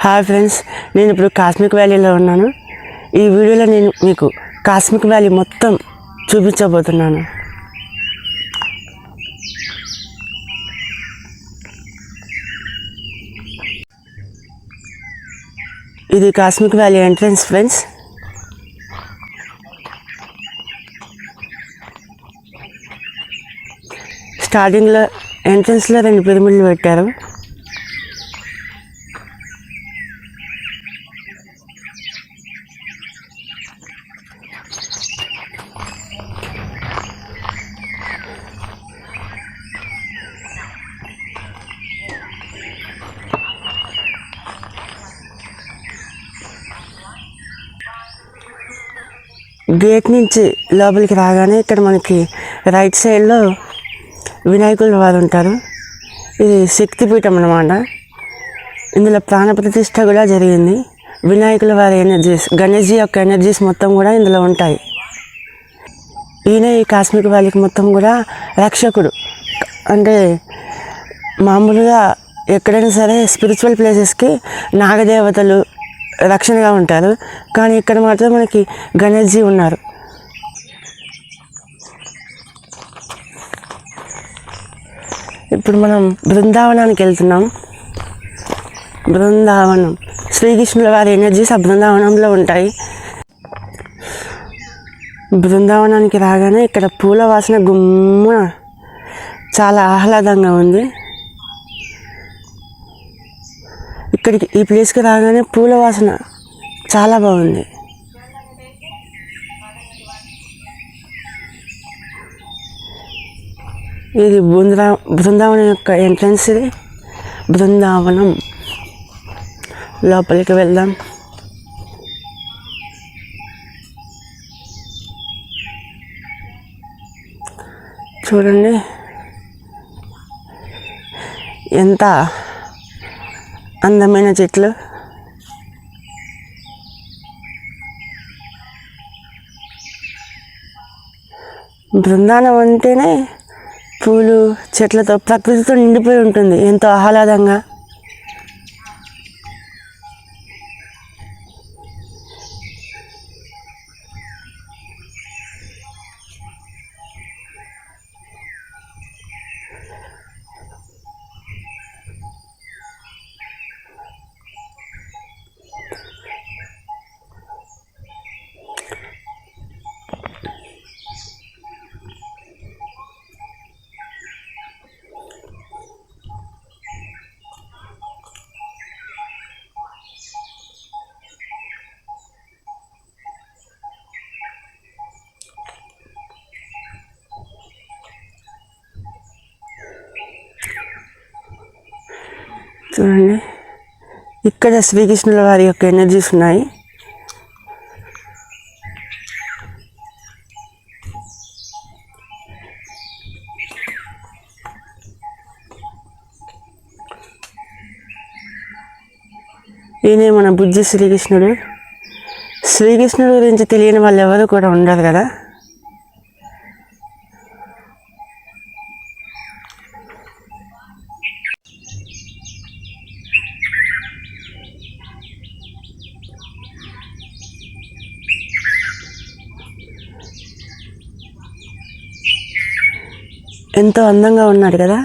Hi friends, నేను ఇప్పుడు cosmic వ్యాలీలో ఉన్నాను. ఈ వీడియోలో నేను మీకు కాస్మిక్ వ్యాలీ మొత్తం చూపించబోతున్నాను. ఇది కాస్మిక్ వ్యాలీ ఎంట్రన్స్ ఫ్రెండ్స్. స్టార్టింగ్లో ఎంట్రన్స్లో 2 పిరమిడ్లు పెట్టారు. గేట్ నుంచి లోపలికి రాగానే ఇక్కడ మనకి రైట్ సైడ్లో వినాయకుల వారు ఉంటారు. ఇది శక్తిపీఠం అన్నమాట. ఇందులో ప్రాణప్రతిష్ఠ కూడా జరిగింది. వినాయకుల వారి ఎనర్జీస్, గణేష్జీ యొక్క ఎనర్జీస్ మొత్తం కూడా ఇందులో ఉంటాయి. ఈయన ఈ కాస్మిక్ వ్యాలీకి మొత్తం కూడా రక్షకుడు. అంటే మామూలుగా ఎక్కడైనా సరే స్పిరిచువల్ ప్లేసెస్కి నాగదేవతలు రక్షణగా ఉంటారు, కానీ ఇక్కడ మాత్రం మనకి గణేష్జీ ఉన్నారు. ఇప్పుడు మనం బృందావనానికి వెళ్తున్నాం. బృందావనం, శ్రీకృష్ణుల వారి ఎనర్జీస్ ఆ బృందావనంలో ఉంటాయి. బృందావనానికి రాగానే ఇక్కడ పూల వాసన గుమ్మ చాలా ఆహ్లాదంగా ఉంది. ఇక్కడికి ఈ ప్లేస్కి రాగానే పూల వాసన చాలా బాగుంది. ఇది బృందావనం యొక్క ఎంట్రన్స్. ఇది బృందావనం. లోపలికి వెళ్దాం. చూడండి ఎంత అందమైన చెట్లు. బృందావనం అంటేనే పూలు చెట్లతో ప్రకృతితో నిండిపోయి ఉంటుంది, ఎంతో ఆహ్లాదంగా. చూడండి, ఇక్కడ శ్రీకృష్ణుల వారి యొక్క ఎనర్జీస్ ఉన్నాయి. ఈయనే మన బుజ్జి శ్రీకృష్ణుడు. శ్రీకృష్ణుడి గురించి తెలియని వాళ్ళు ఎవరు కూడా ఉండరు కదా. ఎంతో అందంగా ఉన్నాడు కదా.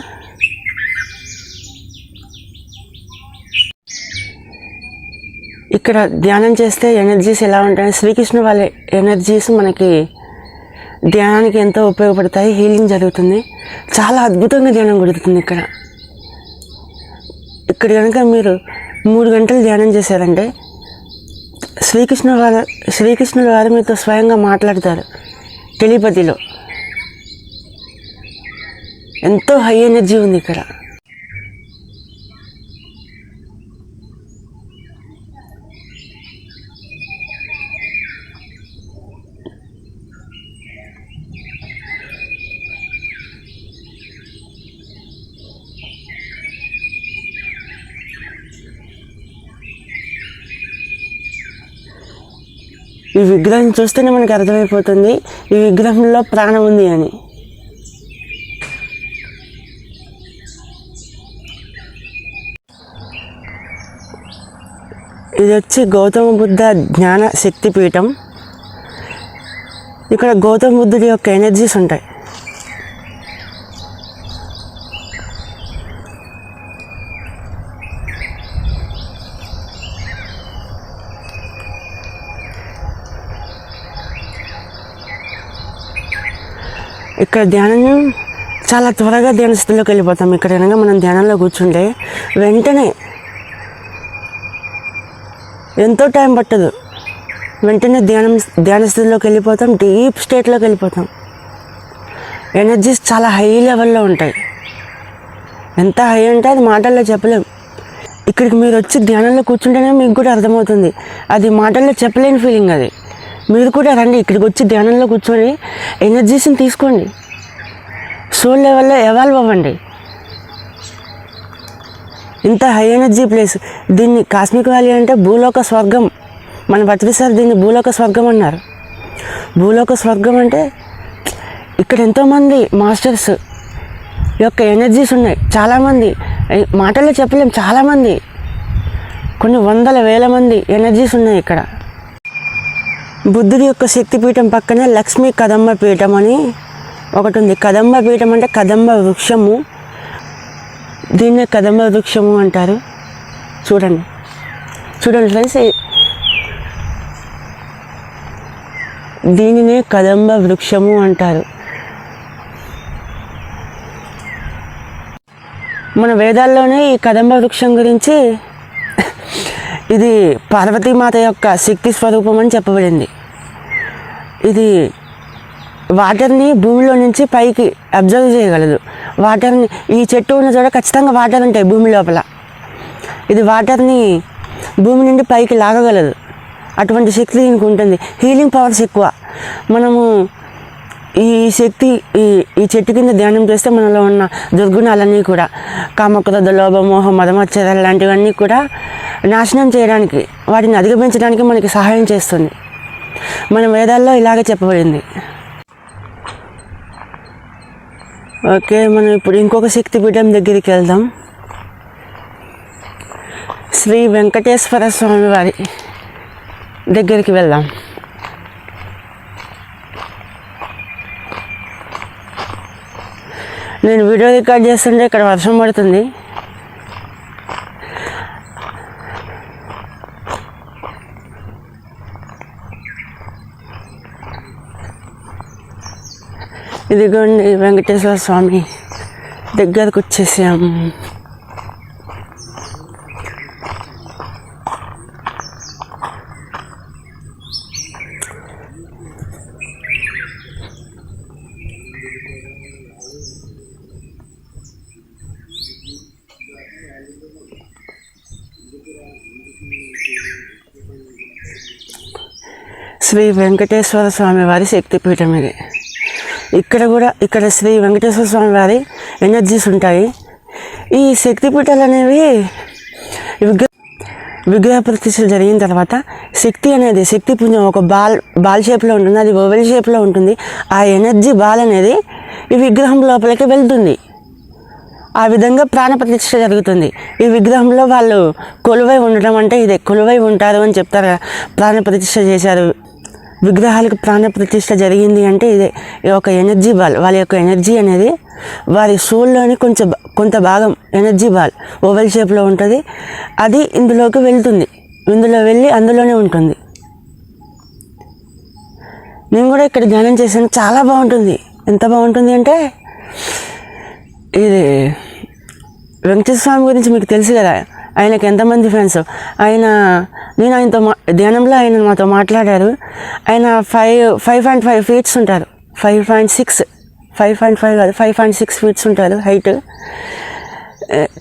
ఇక్కడ ధ్యానం చేస్తే ఎనర్జీస్ ఎలా ఉంటాయి, శ్రీకృష్ణ వాళ్ళ ఎనర్జీస్ మనకి ధ్యానానికి ఎంతో ఉపయోగపడతాయి. హీలింగ్ జరుగుతుంది, చాలా అద్భుతంగా ధ్యానం కుదురుతుంది ఇక్కడ. ఇక్కడ కనుక మీరు 3 గంటలు ధ్యానం చేశారంటే శ్రీకృష్ణుల వారు మీతో స్వయంగా మాట్లాడతారు టెలిపతిలో. ఎంతో హై ఎనర్జీ ఉంది ఇక్కడ. ఈ విగ్రహం చూస్తేనే మనకు అర్థమైపోతుంది ఈ విగ్రహంలో ప్రాణం ఉంది అని. ఇది వచ్చి గౌతమ బుద్ధ జ్ఞాన శక్తిపీఠం. ఇక్కడ గౌతమ బుద్ధుడి యొక్క ఎనర్జీస్ ఉంటాయి. ఇక్కడ ధ్యానం చాలా త్వరగా ధ్యాన స్థితిలోకి వెళ్ళిపోతాం. ఇక్కడ కనుక మనం ధ్యానంలో కూర్చుంటే వెంటనే ఎంతో టైం పట్టదు, వెంటనే ధ్యాన స్థితిలోకి వెళ్ళిపోతాం, డీప్ స్టేట్లోకి వెళ్ళిపోతాం. ఎనర్జీస్ చాలా హై లెవెల్లో ఉంటాయి. ఎంత హై అంటే అది మాటల్లో చెప్పలేం. ఇక్కడికి మీరు వచ్చి ధ్యానంలో కూర్చుంటేనే మీకు కూడా అర్థమవుతుంది. అది మాటల్లో చెప్పలేని ఫీలింగ్. అది మీరు కూడా రండి, ఇక్కడికి వచ్చి ధ్యానంలో కూర్చొని ఎనర్జీస్ని తీసుకోండి, సోల్ లెవెల్లో ఎవాల్వ్ అవ్వండి. ఇంత హై ఎనర్జీ ప్లేస్. దీన్ని కాస్మిక్ వ్యాలీ అంటే భూలోక స్వర్గం. మన పత్రిసారి దీన్ని భూలోక స్వర్గం అన్నారు. భూలోక స్వర్గం అంటే ఇక్కడ ఎంతోమంది మాస్టర్స్ యొక్క ఎనర్జీస్ ఉన్నాయి. చాలామంది మాటల్లో చెప్పలేం, చాలామంది, కొన్ని వందల వేల మంది ఎనర్జీస్ ఉన్నాయి ఇక్కడ. బుద్ధుడి యొక్క శక్తిపీఠం పక్కనే లక్ష్మీ కదంబ పీఠం అని ఒకటి ఉంది. కదంబ పీఠం అంటే కదంబ వృక్షము. దీన్నే కదంబ వృక్షము అంటారు. చూడండి ఫ్రెండ్స్, దీనినే కదంబ వృక్షము అంటారు. మన వేదాల్లోనే ఈ కదంబ వృక్షం గురించి ఇది పార్వతీమాత యొక్క శక్తి స్వరూపం అని చెప్పబడింది. ఇది వాటర్ని భూమిలో నుంచి పైకి అబ్జర్వ్ చేయగలదు. వాటర్ని ఈ చెట్టు ఉన్న చోట ఖచ్చితంగా వాటర్ ఉంటాయి భూమి లోపల. ఇది వాటర్ని భూమి నుండి పైకి లాగగలదు. అటువంటి శక్తి దీనికి ఉంటుంది. హీలింగ్ పవర్స్ ఎక్కువ. మనము ఈ శక్తి ఈ చెట్టు కింద ధ్యానం చేస్తే మనలో ఉన్న దుర్గుణాలన్నీ కూడా, కామక్రోధ లోభ మోహ మదమచ్చరాలు లాంటివన్నీ కూడా నాశనం చేయడానికి, వాటిని అధిగమించడానికి మనకి సహాయం చేస్తుంది. మన వేదాల్లో ఇలాగే చెప్పబడింది. ఓకే, మనం ఇప్పుడు ఇంకొక శక్తిపీఠం దగ్గరికి వెళ్దాం. శ్రీ వెంకటేశ్వర స్వామి వారి దగ్గరికి వెళ్దాం. నేను వీడియో రికార్డ్ చేస్తుంటే ఇక్కడ వర్షం పడుతుంది. ఇదిగోండి వెంకటేశ్వర స్వామి దగ్గరకు వచ్చేసాము. శ్రీ వెంకటేశ్వర స్వామి వారి శక్తిపీఠం ఇది. ఇక్కడ శ్రీ వెంకటేశ్వర స్వామి వారి ఎనర్జీస్ ఉంటాయి. ఈ శక్తిపీఠాలు అనేవి విగ్రహ ప్రతిష్ఠ జరిగిన తర్వాత శక్తి అనేది, శక్తి పుంజం ఒక బాల్ షేప్లో ఉంటుంది, అది ఓవెల్ షేప్లో ఉంటుంది. ఆ ఎనర్జీ బాల్ అనేది ఈ విగ్రహం లోపలికి వెళ్తుంది. ఆ విధంగా ప్రాణ ప్రతిష్ఠ జరుగుతుంది. ఈ విగ్రహంలో వాళ్ళు కొలువై ఉండటం అంటే ఇదే, కొలువై ఉంటారు అని చెప్తారు కదా. ప్రాణ ప్రతిష్ఠ చేశారు, విగ్రహాలకు ప్రాణ ప్రతిష్ఠ జరిగింది అంటే ఇదే. ఒక ఎనర్జీ బాల్, వాళ్ళ యొక్క ఎనర్జీ అనేది వారి సోల్లోని కొంత భాగం ఎనర్జీ బాల్ ఓవెల్ షేప్లో ఉంటుంది. అది ఇందులోకి వెళ్తుంది, ఇందులో వెళ్ళి అందులోనే ఉంటుంది. నేను కూడా ఇక్కడ ధ్యానం చేశాను, చాలా బాగుంటుంది. ఎంత బాగుంటుంది అంటే, ఇది వెంకటేశ్వర స్వామి గురించి మీకు తెలుసు కదా, ఆయనకి ఎంతమంది ఫ్రెండ్స్. నేను ఆయనతో ధ్యానంలో ఆయన మాతో మాట్లాడారు. ఆయన 5.5 ఫీట్స్ ఉంటారు. 5.6 ఫీట్స్ ఉంటారు హైట్.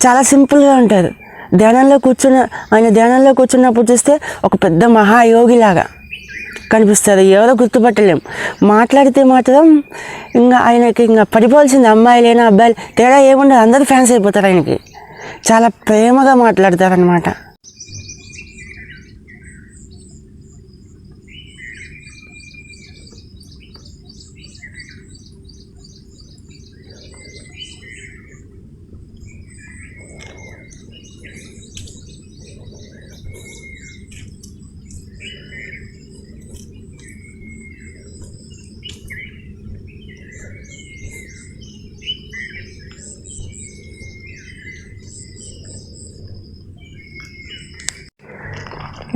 చాలా సింపుల్గా ఉంటారు. ఆయన ధ్యానంలో కూర్చున్నప్పుడు చూస్తే ఒక పెద్ద మహాయోగిలాగా కనిపిస్తారు. ఎవరో గుర్తుపట్టలేం. మాట్లాడితే మాత్రం ఆయనకి పడిపోవాల్సింది, అమ్మాయిలైనా అబ్బాయిలు తేడా ఏముండదు, అందరూ ఫ్యాన్స్ అయిపోతారు ఆయనకి. చాలా ప్రేమగా మాట్లాడతారనమాట.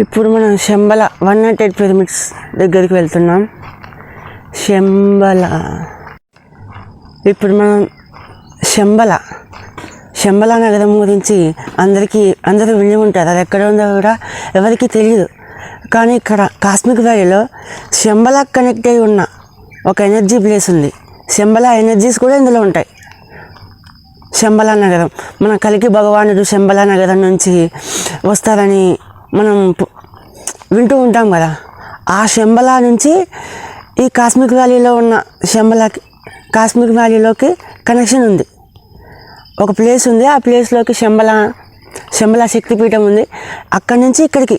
ఇప్పుడు మనం శంబల 108 పిరమిడ్స్ దగ్గరికి వెళ్తున్నాం. ఇప్పుడు మనం శంబల నగరం గురించి అందరూ విని ఉంటారు. అది ఎక్కడ ఉందో కూడా ఎవరికి తెలియదు. కానీ ఇక్కడ కాస్మిక్ వ్యాలీలో శంబల కనెక్ట్ అయి ఉన్న ఒక ఎనర్జీ ప్లేస్ ఉంది. శంబల ఎనర్జీస్ కూడా ఇందులో ఉంటాయి. శంబల నగరం, మన కలికి భగవానుడు శంబల నగరం నుంచి వస్తారని మనం వింటూ ఉంటాం కదా. ఆ శంబల నుంచి ఈ కాస్మిక్ వ్యాలీలో ఉన్న కాస్మిక్ వ్యాలీలోకి కనెక్షన్ ఉంది. ఒక ప్లేస్ ఉంది, ఆ ప్లేస్లోకి శంబల శక్తిపీఠం ఉంది. అక్కడి నుంచి ఇక్కడికి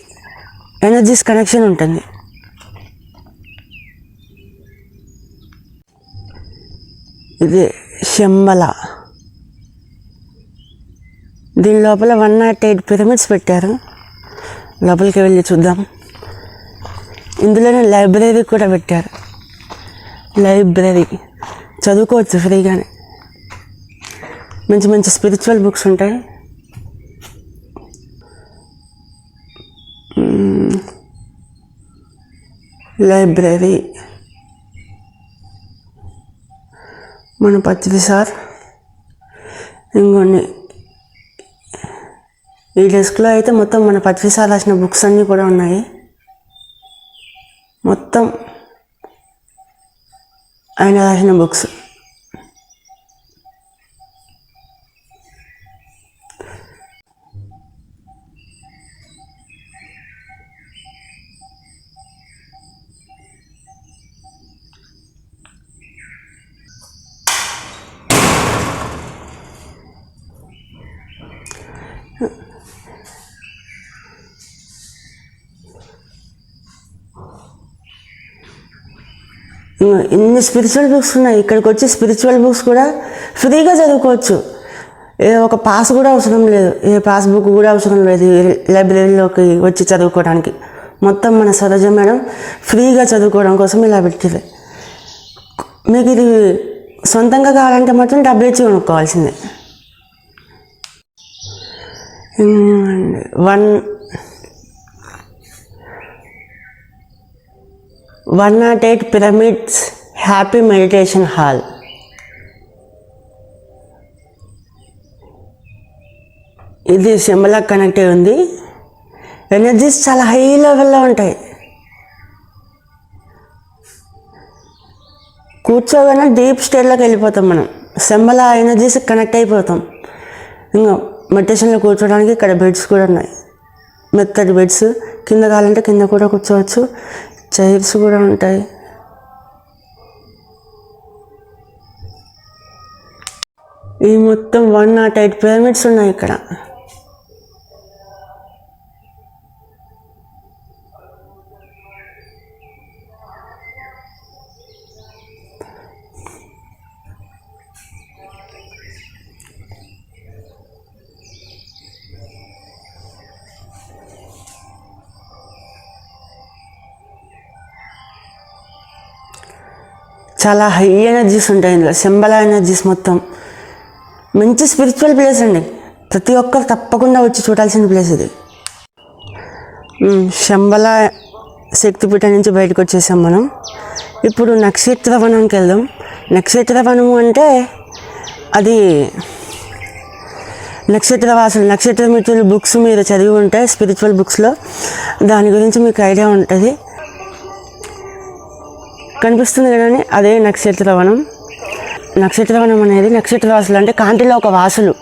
ఎనర్జీస్ కనెక్షన్ ఉంటుంది. ఇది శంబల. దీని లోపల 108 పిరమిడ్స్ పెట్టారు. లోపలికి వెళ్ళి చూద్దాం. ఇందులోనే లైబ్రరీ కూడా పెట్టారు. లైబ్రరీ చదువుకోవచ్చు ఫ్రీగానే. మంచి మంచి స్పిరిచువల్ బుక్స్ ఉంటాయి. లైబ్రరీ మన పత్రి సార్. ఇంకొన్ని ఈ డెస్క్లో అయితే మొత్తం మన పత్రి సార్ రాసిన బుక్స్ అన్నీ కూడా ఉన్నాయి. మొత్తం ఆయన రాసిన బుక్స్. ఇన్ని స్పిరిచువల్ బుక్స్ ఉన్నాయి. ఇక్కడికి వచ్చి స్పిరిచువల్ బుక్స్ కూడా ఫ్రీగా చదువుకోవచ్చు. ఒక పాస్ కూడా అవసరం లేదు, ఏ పాస్ బుక్ కూడా అవసరం లేదు లైబ్రరీలోకి వచ్చి చదువుకోవడానికి. మొత్తం మన సరోజ మేడం ఫ్రీగా చదువుకోవడం కోసం ఇలా పెట్టింది. మీకు ఇది సొంతంగా కావాలంటే మాత్రం డబ్బులు ఇచ్చి కొనుక్కోవాల్సిందే. 108 పిరమిడ్స్ హ్యాపీ మెడిటేషన్ హాల్. ఇది శంబల కనెక్ట్ అయి ఉంది. ఎనర్జీస్ చాలా హై లెవెల్లో ఉంటాయి. కూర్చోగానే డీప్ స్టేట్లోకి వెళ్ళిపోతాం. మనం శంబల ఎనర్జీస్ కనెక్ట్ అయిపోతాం. ఇంకా మెడిటేషన్లో కూర్చోడానికి ఇక్కడ బెడ్స్ కూడా ఉన్నాయి. మెత్తటి బెడ్స్, కింద కావాలంటే కింద కూడా కూర్చోవచ్చు. చైర్స్ కూడా ఉంటాయి. ఈ మొత్తం 108 పిరమిడ్స్ ఉన్నాయి ఇక్కడ. చాలా హై ఎనర్జీస్ ఉంటాయి ఇందులో. శంబల ఎనర్జీస్ మొత్తం మంచి స్పిరిచువల్ ప్లేస్ అండి. ప్రతి ఒక్కరు తప్పకుండా వచ్చి చూడాల్సిన ప్లేస్ ఇది. శంబల శక్తిపీఠం నుంచి బయటకు వచ్చేసాం మనం. ఇప్పుడు నక్షత్రవనంకి వెళ్దాం. నక్షత్రవనం అంటే అది నక్షత్రవాసులు, నక్షత్రమిత్రులు బుక్స్ మీరు చదివి ఉంటాయి స్పిరిచువల్ బుక్స్లో. దాని గురించి మీకు ఐడియా ఉంటుంది. కనిపిస్తుంది కానీ అదే నక్షత్రవనం. నక్షత్రవనం అనేది నక్షత్రవాసులు అంటే కాంతిలో ఒక వాసులు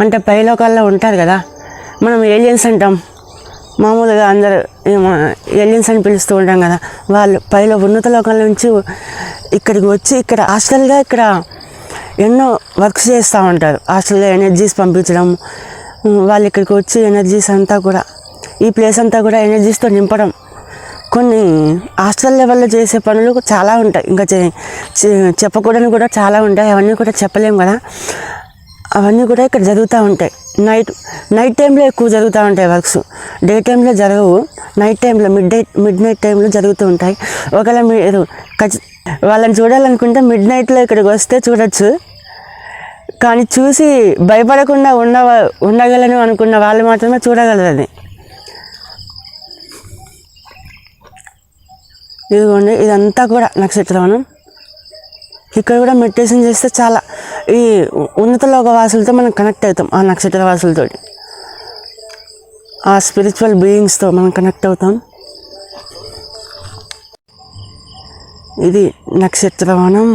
అంటే పైలోకాల్లో ఉంటారు కదా. మనం ఏలియన్స్ అంటాం మామూలుగా, అందరూ ఏలియన్స్ అని పిలుస్తూ ఉంటాం కదా. వాళ్ళు పైలో ఉన్నత లోకాల నుంచి ఇక్కడికి వచ్చి ఇక్కడ హాస్టల్గా ఇక్కడ ఎన్నో వర్క్స్ చేస్తూ ఉంటారు. హాస్టల్లో ఎనర్జీస్ పంపించడం, వాళ్ళు ఇక్కడికి వచ్చి ఎనర్జీస్ అంతా కూడా ఈ ప్లేస్ అంతా కూడా ఎనర్జీస్తో నింపడం. కొన్ని హాస్టల్ లెవెల్లో చేసే పనులు చాలా ఉంటాయి. ఇంకా చెప్పకూడని కూడా చాలా ఉంటాయి. అవన్నీ కూడా చెప్పలేము కదా. అవన్నీ కూడా ఇక్కడ జరుగుతూ ఉంటాయి. నైట్ టైంలో ఎక్కువ జరుగుతూ ఉంటాయి వర్క్స్. డే టైంలో జరగవు. నైట్ టైంలో మిడ్ నైట్ టైంలో జరుగుతూ ఉంటాయి. ఒకవేళ మీరు వాళ్ళని చూడాలనుకుంటే మిడ్ నైట్లో ఇక్కడికి వస్తే చూడొచ్చు. కానీ చూసి భయపడకుండా ఉండగలను అనుకున్న వాళ్ళు మాత్రమే చూడగలరు. అది ఇదిగోండి ఇదంతా కూడా నక్షత్రవనం. ఇక్కడ కూడా మెడిటేషన్ చేస్తే చాలా ఈ ఉన్నత లోక వాసులతో మనం కనెక్ట్ అవుతాం. ఆ నక్షత్ర వాసులతో, ఆ స్పిరిచువల్ బీయింగ్స్తో మనం కనెక్ట్ అవుతాం. ఇది నక్షత్రవనం.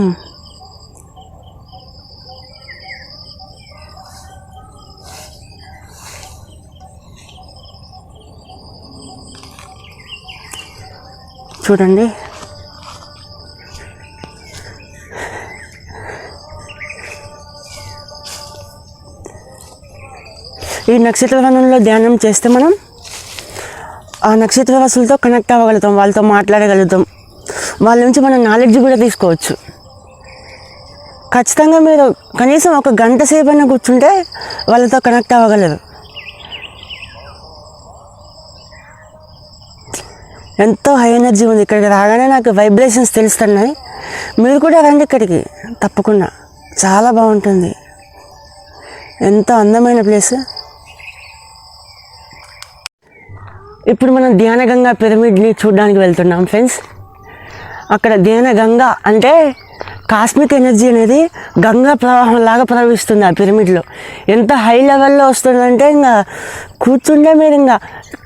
చూడండి ఈ నక్షత్రవనంలో ధ్యానం చేస్తే మనం ఆ నక్షత్రవాసులతో కనెక్ట్ అవ్వగలుగుతాం, వాళ్ళతో మాట్లాడగలుగుతాం, వాళ్ళ నుంచి మనం నాలెడ్జ్ కూడా తీసుకోవచ్చు. ఖచ్చితంగా మీరు కనీసం ఒక గంట సేపు అయినా కూర్చుంటే వాళ్ళతో కనెక్ట్ అవ్వగలరు. ఎంతో హై ఎనర్జీ ఉంది. ఇక్కడికి రాగానే నాకు వైబ్రేషన్స్ తెలుస్తున్నాయి. మీరు కూడా రండి ఇక్కడికి తప్పకుండా, చాలా బాగుంటుంది. ఎంతో అందమైన ప్లేస్. ఇప్పుడు మనం ధ్యానగంగా పిరమిడ్ని చూడడానికి వెళ్తున్నాం ఫ్రెండ్స్. అక్కడ ధ్యానగంగా అంటే కాస్మిక్ ఎనర్జీ అనేది గంగా ప్రవాహం లాగా ప్రవహిస్తుంది ఆ పిరమిడ్లో. ఎంత హై లెవెల్లో వస్తుందంటే ఇంకా కూర్చుంటే మీరు ఇంకా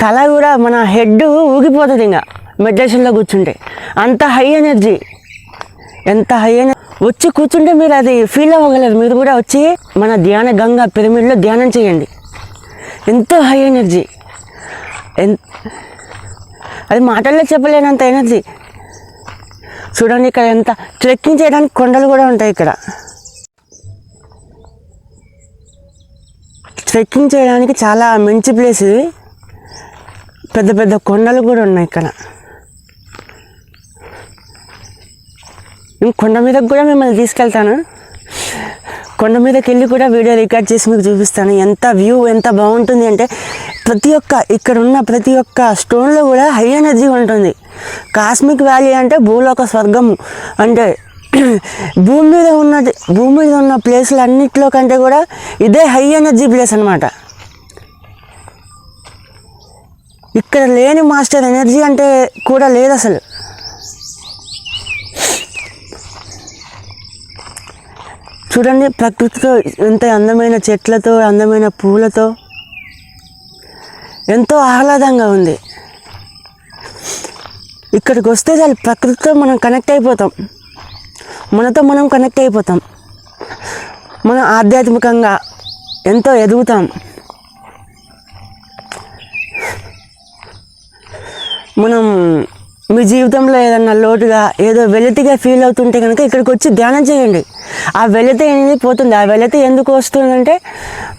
తల కూడా మన హెడ్ ఊగిపోతుంది ఇంకా మెడిటేషన్లో కూర్చుంటే. అంత హై ఎనర్జీ, ఎంత హై ఎనర్జీ. వచ్చి కూర్చుంటే మీరు అది ఫీల్ అవ్వగలరు. మీరు కూడా వచ్చి మన ధ్యాన గంగా పిరమిడ్లో ధ్యానం చేయండి. ఎంతో హై ఎనర్జీ, అది మాటల్లో చెప్పలేనంత ఎనర్జీ. చూడండి ఇక్కడ ఎంత ట్రెక్కింగ్ చేయడానికి కొండలు కూడా ఉంటాయి. ఇక్కడ ట్రెక్కింగ్ చేయడానికి చాలా మంచి ప్లేస్ ఇది. పెద్ద పెద్ద కొండలు కూడా ఉన్నాయి ఇక్కడ. కొండ మీదకి కూడా మిమ్మల్ని తీసుకెళ్తాను. కొండ మీదకి వెళ్ళి కూడా వీడియో రికార్డ్ చేసి మీకు చూపిస్తాను. ఎంత వ్యూ ఎంత బాగుంటుంది అంటే ఇక్కడ ఉన్న ప్రతి ఒక్క స్టోన్లో కూడా హై ఎనర్జీ ఉంటుంది. కాస్మిక్ వ్యాలీ అంటే భూలోక స్వర్గం అంటే భూమి మీద ఉన్న ప్లేస్లు అన్నిట్లో కంటే కూడా ఇదే హై ఎనర్జీ ప్లేస్ అనమాట. ఇక్కడ లేని మాస్టర్ ఎనర్జీ అంటే కూడా లేదు అసలు. చూడండి ప్రకృతితో ఎంత అందమైన చెట్లతో, అందమైన పూలతో ఎంతో ఆహ్లాదంగా ఉంది. ఇక్కడికి వస్తే చాలు ప్రకృతితో మనం కనెక్ట్ అయిపోతాం, మనతో మనం కనెక్ట్ అయిపోతాం, మనం ఆధ్యాత్మికంగా ఎంతో ఎదుగుతాం. మనం మీ జీవితంలో ఏదన్నా లోటుగా ఏదో వెలితిగా ఫీల్ అవుతుంటే కనుక ఇక్కడికి వచ్చి ధ్యానం చేయండి. ఆ వెలితి అనేది పోతుంది. ఆ వెలితి ఎందుకు వస్తుందంటే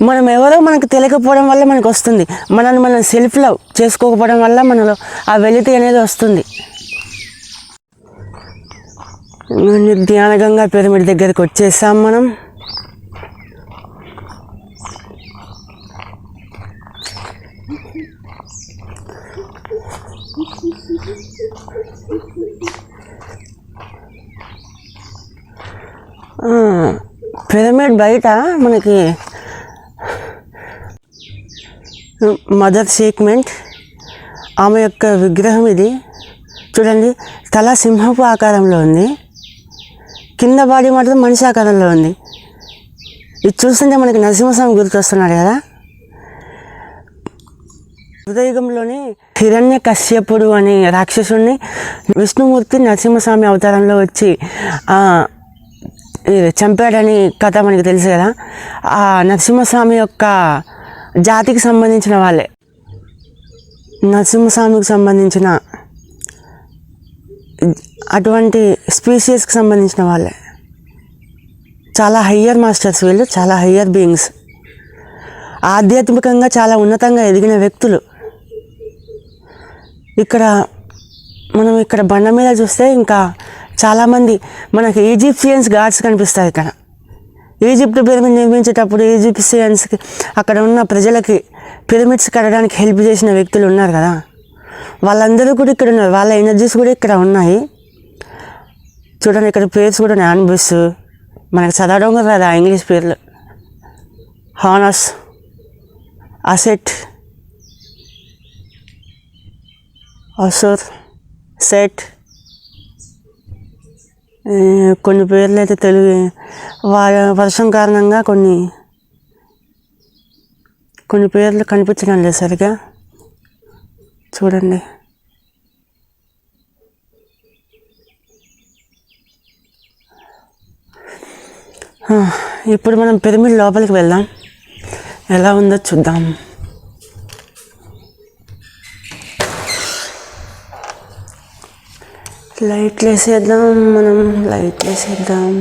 మనం ఎవరో మనకు తెలియకపోవడం వల్ల మనకు వస్తుంది. మనం సెల్ఫ్ లవ్ చేసుకోకపోవడం వల్ల మనలో ఆ వెలితి అనేది వస్తుంది. ధ్యానగంగా పిరమిడ్ దగ్గరికి వచ్చేసాం మనం. పిరమిడ్ బయట మనకి మదర్ సేక్మెంట్ ఆమె యొక్క విగ్రహం ఇది. చూడండి తల సింహపు ఆకారంలో ఉంది, కింద బాడీ మాత్రం మనిషి ఆకారంలో ఉంది. ఇది చూస్తుంటే మనకి నరసింహస్వామి గుర్తొస్తున్నాడు కదా. హృదయుగంలోని హిరణ్య కశ్యపుడు అనే రాక్షసుడిని విష్ణుమూర్తి నరసింహస్వామి అవతారంలో వచ్చి చంపాడని కథ మనకి తెలుసు కదా. ఆ నరసింహస్వామి యొక్క జాతికి సంబంధించిన వాళ్ళే, నరసింహస్వామికి సంబంధించిన అటువంటి స్పీషియస్కి సంబంధించిన వాళ్ళే. చాలా హయ్యర్ మాస్టర్స్ వీళ్ళు, చాలా హయ్యర్ బీయింగ్స్, ఆధ్యాత్మికంగా చాలా ఉన్నతంగా ఎదిగిన వ్యక్తులు. మనం ఇక్కడ బండ మీద చూస్తే ఇంకా చాలామంది మనకి ఈజిప్షియన్స్ గాడ్స్ కనిపిస్తారు ఇక్కడ. ఈజిప్ట్ పిరమిడ్ నిర్మించేటప్పుడు ఈజిప్షియన్స్కి అక్కడ ఉన్న ప్రజలకి పిరమిడ్స్ కట్టడానికి హెల్ప్ చేసిన వ్యక్తులు ఉన్నారు కదా, వాళ్ళందరూ కూడా ఇక్కడ ఉన్నారు. వాళ్ళ ఎనర్జీస్ కూడా ఇక్కడ ఉన్నాయి. చూడండి ఇక్కడ పేర్స్ కూడా ఉన్నాయి. అన్బుస్, మనకు చదవడం కూడా రాదు ఆ ఇంగ్లీష్ పేర్లు. హానస్, అసెట్, అసూర్, సెట్, కొన్ని పేర్లు అయితే తెలుగు వర్షం కారణంగా కొన్ని పేర్లు కనిపించడం లేదు సరిగా. చూడండి, ఇప్పుడు మనం పిరమిడ్ లోపలికి వెళ్దాం, ఎలా ఉందో చూద్దాం. లైట్లు వేసేద్దాం, మనం లైట్లు వేసేద్దాం.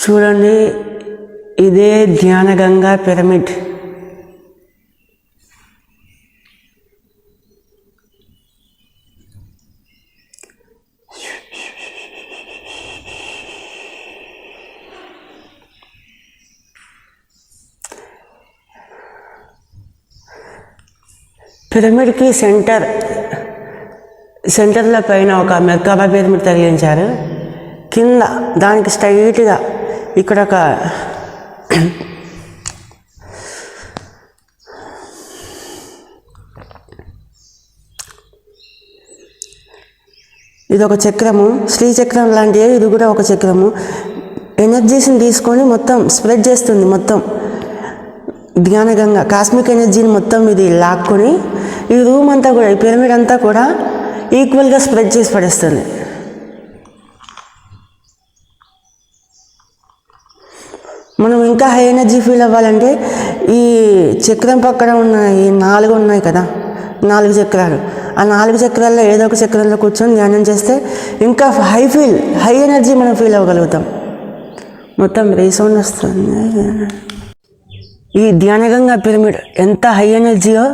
చూడండి, ఇదే ధ్యానగంగా పిరమిడ్. పిరమిడ్కి సెంటర్ల పైన ఒక మెర్కాబా పిరమిడ్ తగిలించారు. కింద దానికి స్ట్రైట్గా ఇక్కడ ఒక ఇది ఒక చక్రము, శ్రీచక్రం లాంటిది. ఇది కూడా ఒక చక్రము. ఎనర్జీస్ని తీసుకొని మొత్తం స్ప్రెడ్ చేస్తుంది. మొత్తం ధ్యానగంగా కాస్మిక్ ఎనర్జీని మొత్తం ఇది లాక్కొని ఈ రూమ్ అంతా కూడా, ఈ పిరమిడ్ అంతా కూడా ఈక్వల్గా స్ప్రెడ్ చేసి పడేస్తుంది. మనం ఇంకా హై ఎనర్జీ ఫీల్ అవ్వాలంటే ఈ చక్రం పక్కన ఉన్న ఈ 4 ఉన్నాయి కదా, 4 చక్రాలు, ఆ 4 చక్రాల్లో ఏదో ఒక చక్రంలో కూర్చొని ధ్యానం చేస్తే ఇంకా హై ఎనర్జీ మనం ఫీల్ అవ్వగలుగుతాం. మొత్తం రీసౌండ్ వస్తుంది. ఈ ధ్యానగంగా పిరమిడ్ ఎంత హై ఎనర్జీయో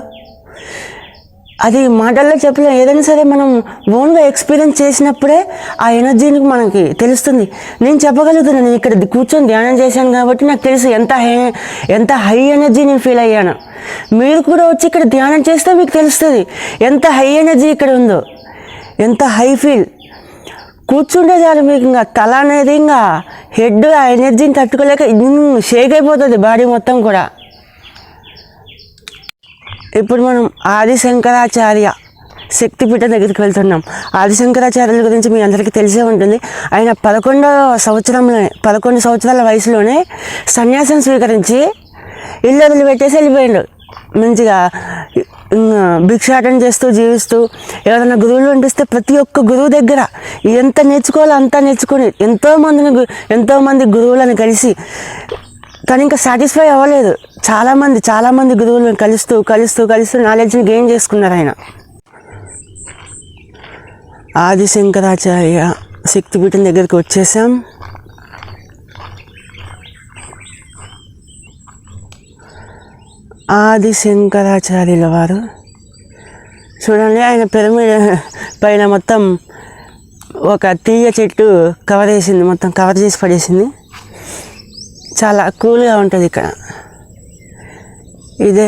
అది మాటల్లో చెప్పలేం. ఏదైనా సరే మనం ఓన్గా ఎక్స్పీరియన్స్ చేసినప్పుడే ఆ ఎనర్జీని మనకి తెలుస్తుంది. నేను చెప్పగలుగుతున్నాను, నేను ఇక్కడ కూర్చొని ధ్యానం చేశాను కాబట్టి నాకు తెలుసు ఎంత హై ఎనర్జీ నేను ఫీల్ అయ్యాను. మీరు కూడా వచ్చి ఇక్కడ ధ్యానం చేస్తే మీకు తెలుస్తుంది ఎంత హై ఎనర్జీ ఇక్కడ ఉందో, ఎంత హై ఫీల్. కూర్చుంటే చాలు మీకు ఇంకా తల అనేది ఇంకా హెడ్ ఆ ఎనర్జీని తట్టుకోలేక షేక్ అయిపోతుంది బాడీ మొత్తం కూడా. ఇప్పుడు మనం ఆదిశంకరాచార్య శక్తిపీఠం దగ్గరికి వెళ్తున్నాం. ఆదిశంకరాచార్యుల గురించి మీ అందరికీ తెలిసే ఉంటుంది. ఆయన 11 సంవత్సరాల వయసులోనే సన్యాసం స్వీకరించి ఇల్లు వదిలిపెట్టేసి వెళ్ళిపోయాడు. మంచిగా భిక్షాటన చేస్తూ జీవిస్తూ ఎవరైనా గురువులు అనిపిస్తే ప్రతి ఒక్క గురువు దగ్గర ఎంత నేర్చుకోవాలో అంతా నేర్చుకొని ఎంతోమంది గురువులను కలిసి కానీ ఇంకా సాటిస్ఫై అవ్వలేదు. చాలామంది గురువులను కలుస్తూ నాలెడ్జ్ని గెయిన్ చేసుకున్నారు ఆయన. ఆదిశంకరాచార్య శక్తిపీఠం దగ్గరికి వచ్చేసాం. ఆదిశంకరాచార్యుల వారు చూడండి, ఆయన పిరమిడ్ పైన మొత్తం ఒక తీగ చెట్టు మొత్తం కవర్ చేసి పడేసింది. చాలా కూల్గా ఉంటుంది ఇక్కడ. ఇదే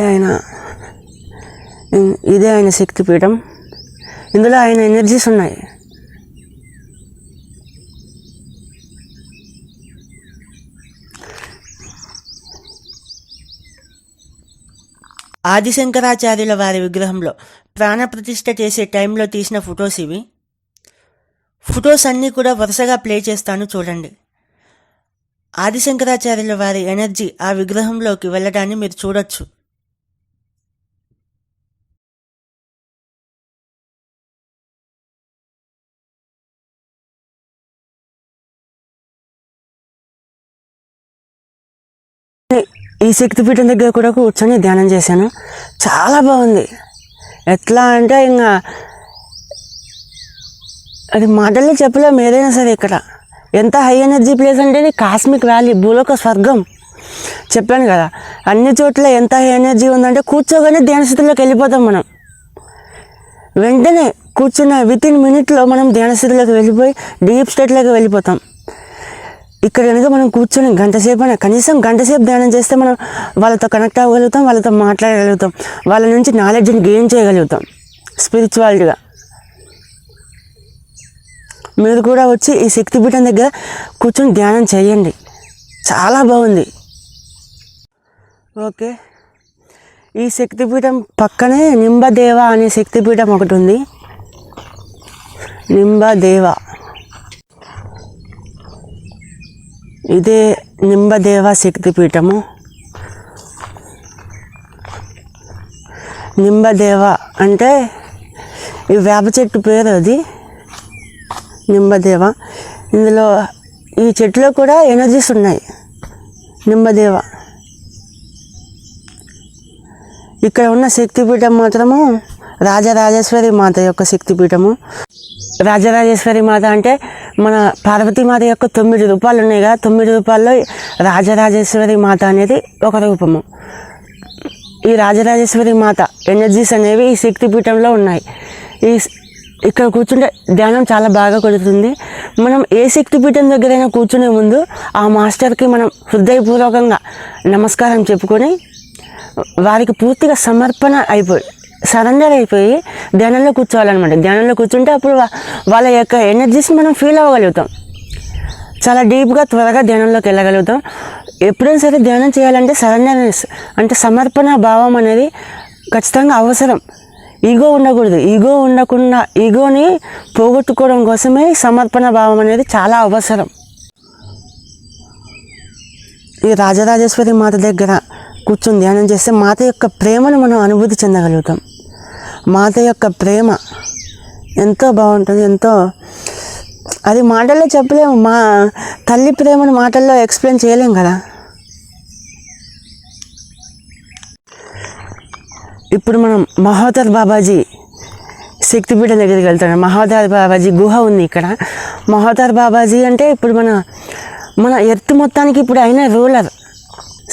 ఆయన శక్తిపీఠం. ఇందులో ఆయన ఎనర్జీస్ ఉన్నాయి. ఆదిశంకరాచార్యుల వారి విగ్రహంలో ప్రాణప్రతిష్ఠ చేసే టైంలో తీసిన ఫొటోస్ ఇవి. ఫొటోస్ అన్నీ కూడా వరుసగా ప్లే చేస్తాను చూడండి. ఆదిశంకరాచార్యుల వారి ఎనర్జీ ఆ విగ్రహంలోకి వెళ్ళడాన్ని మీరు చూడొచ్చు. ఈ శక్తిపీఠం దగ్గర కూడా కూర్చొని ధ్యానం చేశాను. చాలా బాగుంది. ఎట్లా అంటే ఇంకా అది మాటల్లో చెప్పలేము. ఏదైనా సరే ఇక్కడ ఎంత హై ఎనర్జీ ప్లేస్ అంటే ఇది కాస్మిక్ వ్యాలీ, భూలోక స్వర్గం. చెప్పాను కదా, అన్ని చోట్ల ఎంత హై ఎనర్జీ ఉందంటే కూర్చోగానే ధ్యాన స్థితిలోకి వెళ్ళిపోతాం. మనం వెంటనే కూర్చున్న వితిన్ మినిట్లో మనం ధ్యాన స్థితిలోకి వెళ్ళిపోయి డీప్ స్టేట్లోకి వెళ్ళిపోతాం. ఇక్కడ కనుక మనం కూర్చొని కనీసం గంటసేపు ధ్యానం చేస్తే మనం వాళ్ళతో కనెక్ట్ అవ్వగలుగుతాం, వాళ్ళతో మాట్లాడగలుగుతాం, వాళ్ళ నుంచి నాలెడ్జ్ని గెయిన్ చేయగలుగుతాం స్పిరిచువాలిటీగా. మీరు కూడా వచ్చి ఈ శక్తిపీఠం దగ్గర కూర్చొని ధ్యానం చేయండి. చాలా బాగుంది. ఓకే, ఈ శక్తిపీఠం పక్కనే నింబదేవ అనే శక్తిపీఠం ఒకటి ఉంది. నింబదేవ, ఇదే నింబదేవ శక్తిపీఠము. నింబదేవ అంటే ఈ వేప చెట్టు పేరు, అది నింబదేవ. ఇందులో ఈ చెట్టులో కూడా ఎనర్జీస్ ఉన్నాయి. నింబదేవ ఇక్కడ ఉన్న శక్తిపీఠం మాత్రము రాజరాజేశ్వరి మాత యొక్క శక్తిపీఠము. రాజరాజేశ్వరి మాత అంటే మన పార్వతీమాత యొక్క 9 రూపాలు ఉన్నాయి కదా, 9 రూపాల్లో రాజరాజేశ్వరి మాత అనేది ఒక రూపము. ఈ రాజరాజేశ్వరి మాత ఎనర్జీస్ అనేవి ఈ శక్తిపీఠంలో ఉన్నాయి. ఇక్కడ కూర్చుంటే ధ్యానం చాలా బాగా కుదురుతుంది. మనం ఏ శక్తిపీఠం దగ్గరైనా కూర్చునే ముందు ఆ మాస్టర్కి మనం హృదయపూర్వకంగా నమస్కారం చెప్పుకొని వారికి పూర్తిగా సరెండర్ అయిపోయి ధ్యానంలో కూర్చోవాలన్నమాట. ధ్యానంలో కూర్చుంటే అప్పుడు వాళ్ళ యొక్క ఎనర్జీస్ని మనం ఫీల్ అవ్వగలుగుతాం. చాలా డీప్గా త్వరగా ధ్యానంలోకి వెళ్ళగలుగుతాం. ఎప్పుడైనా సరే ధ్యానం చేయాలంటే సరెండర్నెస్ అంటే సమర్పణ భావం అనేది ఖచ్చితంగా అవసరం. ఈగో ఉండకూడదు. ఈగో ఉండకుండా ఈగోని పోగొట్టుకోవడం కోసమే సమర్పణ భావం అనేది చాలా అవసరం. ఈ రాజరాజేశ్వరి మాత దగ్గర కూర్చొని ధ్యానం చేస్తే మాత యొక్క ప్రేమను మనం అనుభూతి చెందగలుగుతాం. మాత యొక్క ప్రేమ ఎంతో బాగుంటుంది, ఎంతో అది మాటల్లో చెప్పలేము. మా తల్లి ప్రేమను మాటల్లో ఎక్స్ప్లెయిన్ చేయలేం కదా. ఇప్పుడు మనం మహోదర్ బాబాజీ శక్తిపీఠం దగ్గరికి వెళ్తున్నాం. మహోదర్ బాబాజీ గుహ ఉంది ఇక్కడ. మహోదర్ బాబాజీ అంటే ఇప్పుడు మన ఎర్త్ మొత్తానికి ఇప్పుడు ఆయన రూలర్,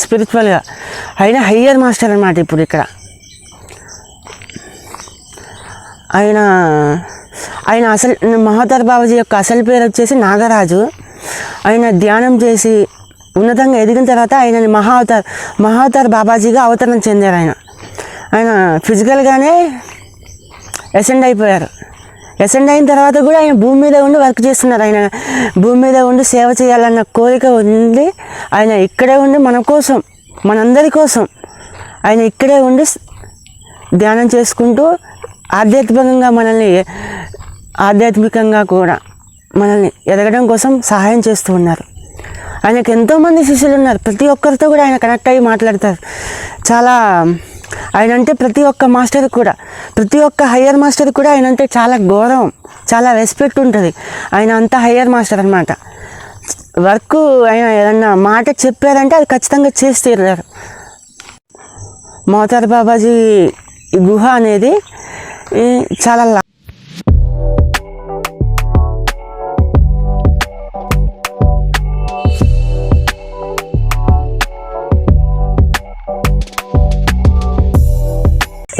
స్పిరిచువల్గా ఆయన హయ్యర్ మాస్టర్ అన్నమాట. ఇప్పుడు ఇక్కడ ఆయన అసలు మహోదర్ బాబాజీ యొక్క అసలు పేరు వచ్చేసి నాగరాజు. ఆయన ధ్యానం చేసి ఉన్నతంగా ఎదిగిన తర్వాత ఆయనని మహోదర్ బాబాజీగా అవతరణ చెందారు. ఆయన ఫిజికల్గానే అసెండ్ అయిపోయారు. అసెండ్ అయిన తర్వాత కూడా ఆయన భూమి మీద ఉండి వర్క్ చేస్తున్నారు. ఆయన భూమి మీద ఉండి సేవ చేయాలన్న కోరిక ఉంది. ఆయన ఇక్కడే ఉండి మన కోసం, మనందరి కోసం ఆయన ఇక్కడే ఉండి ధ్యానం చేసుకుంటూ ఆధ్యాత్మికంగా కూడా మనల్ని ఎదగడం కోసం సహాయం చేస్తూ ఉన్నారు. ఆయనకు ఎంతోమంది శిష్యులు ఉన్నారు. ప్రతి ఒక్కరితో కూడా ఆయన కనెక్ట్ అయ్యి మాట్లాడతారు. ఆయన అంటే ప్రతి ఒక్క మాస్టర్ కూడా, ప్రతి ఒక్క హయ్యర్ మాస్టర్ కూడా ఆయన అంటే చాలా గౌరవం, చాలా రెస్పెక్ట్ ఉంటుంది. ఆయన అంతా హయ్యర్ మాస్టర్ అనమాట. వర్క్ ఆయన ఏదన్నా మాట చెప్పారంటే అది ఖచ్చితంగా చేసి తీరారు. మహోదర్ బాబాజీ గుహ అనేది చాలా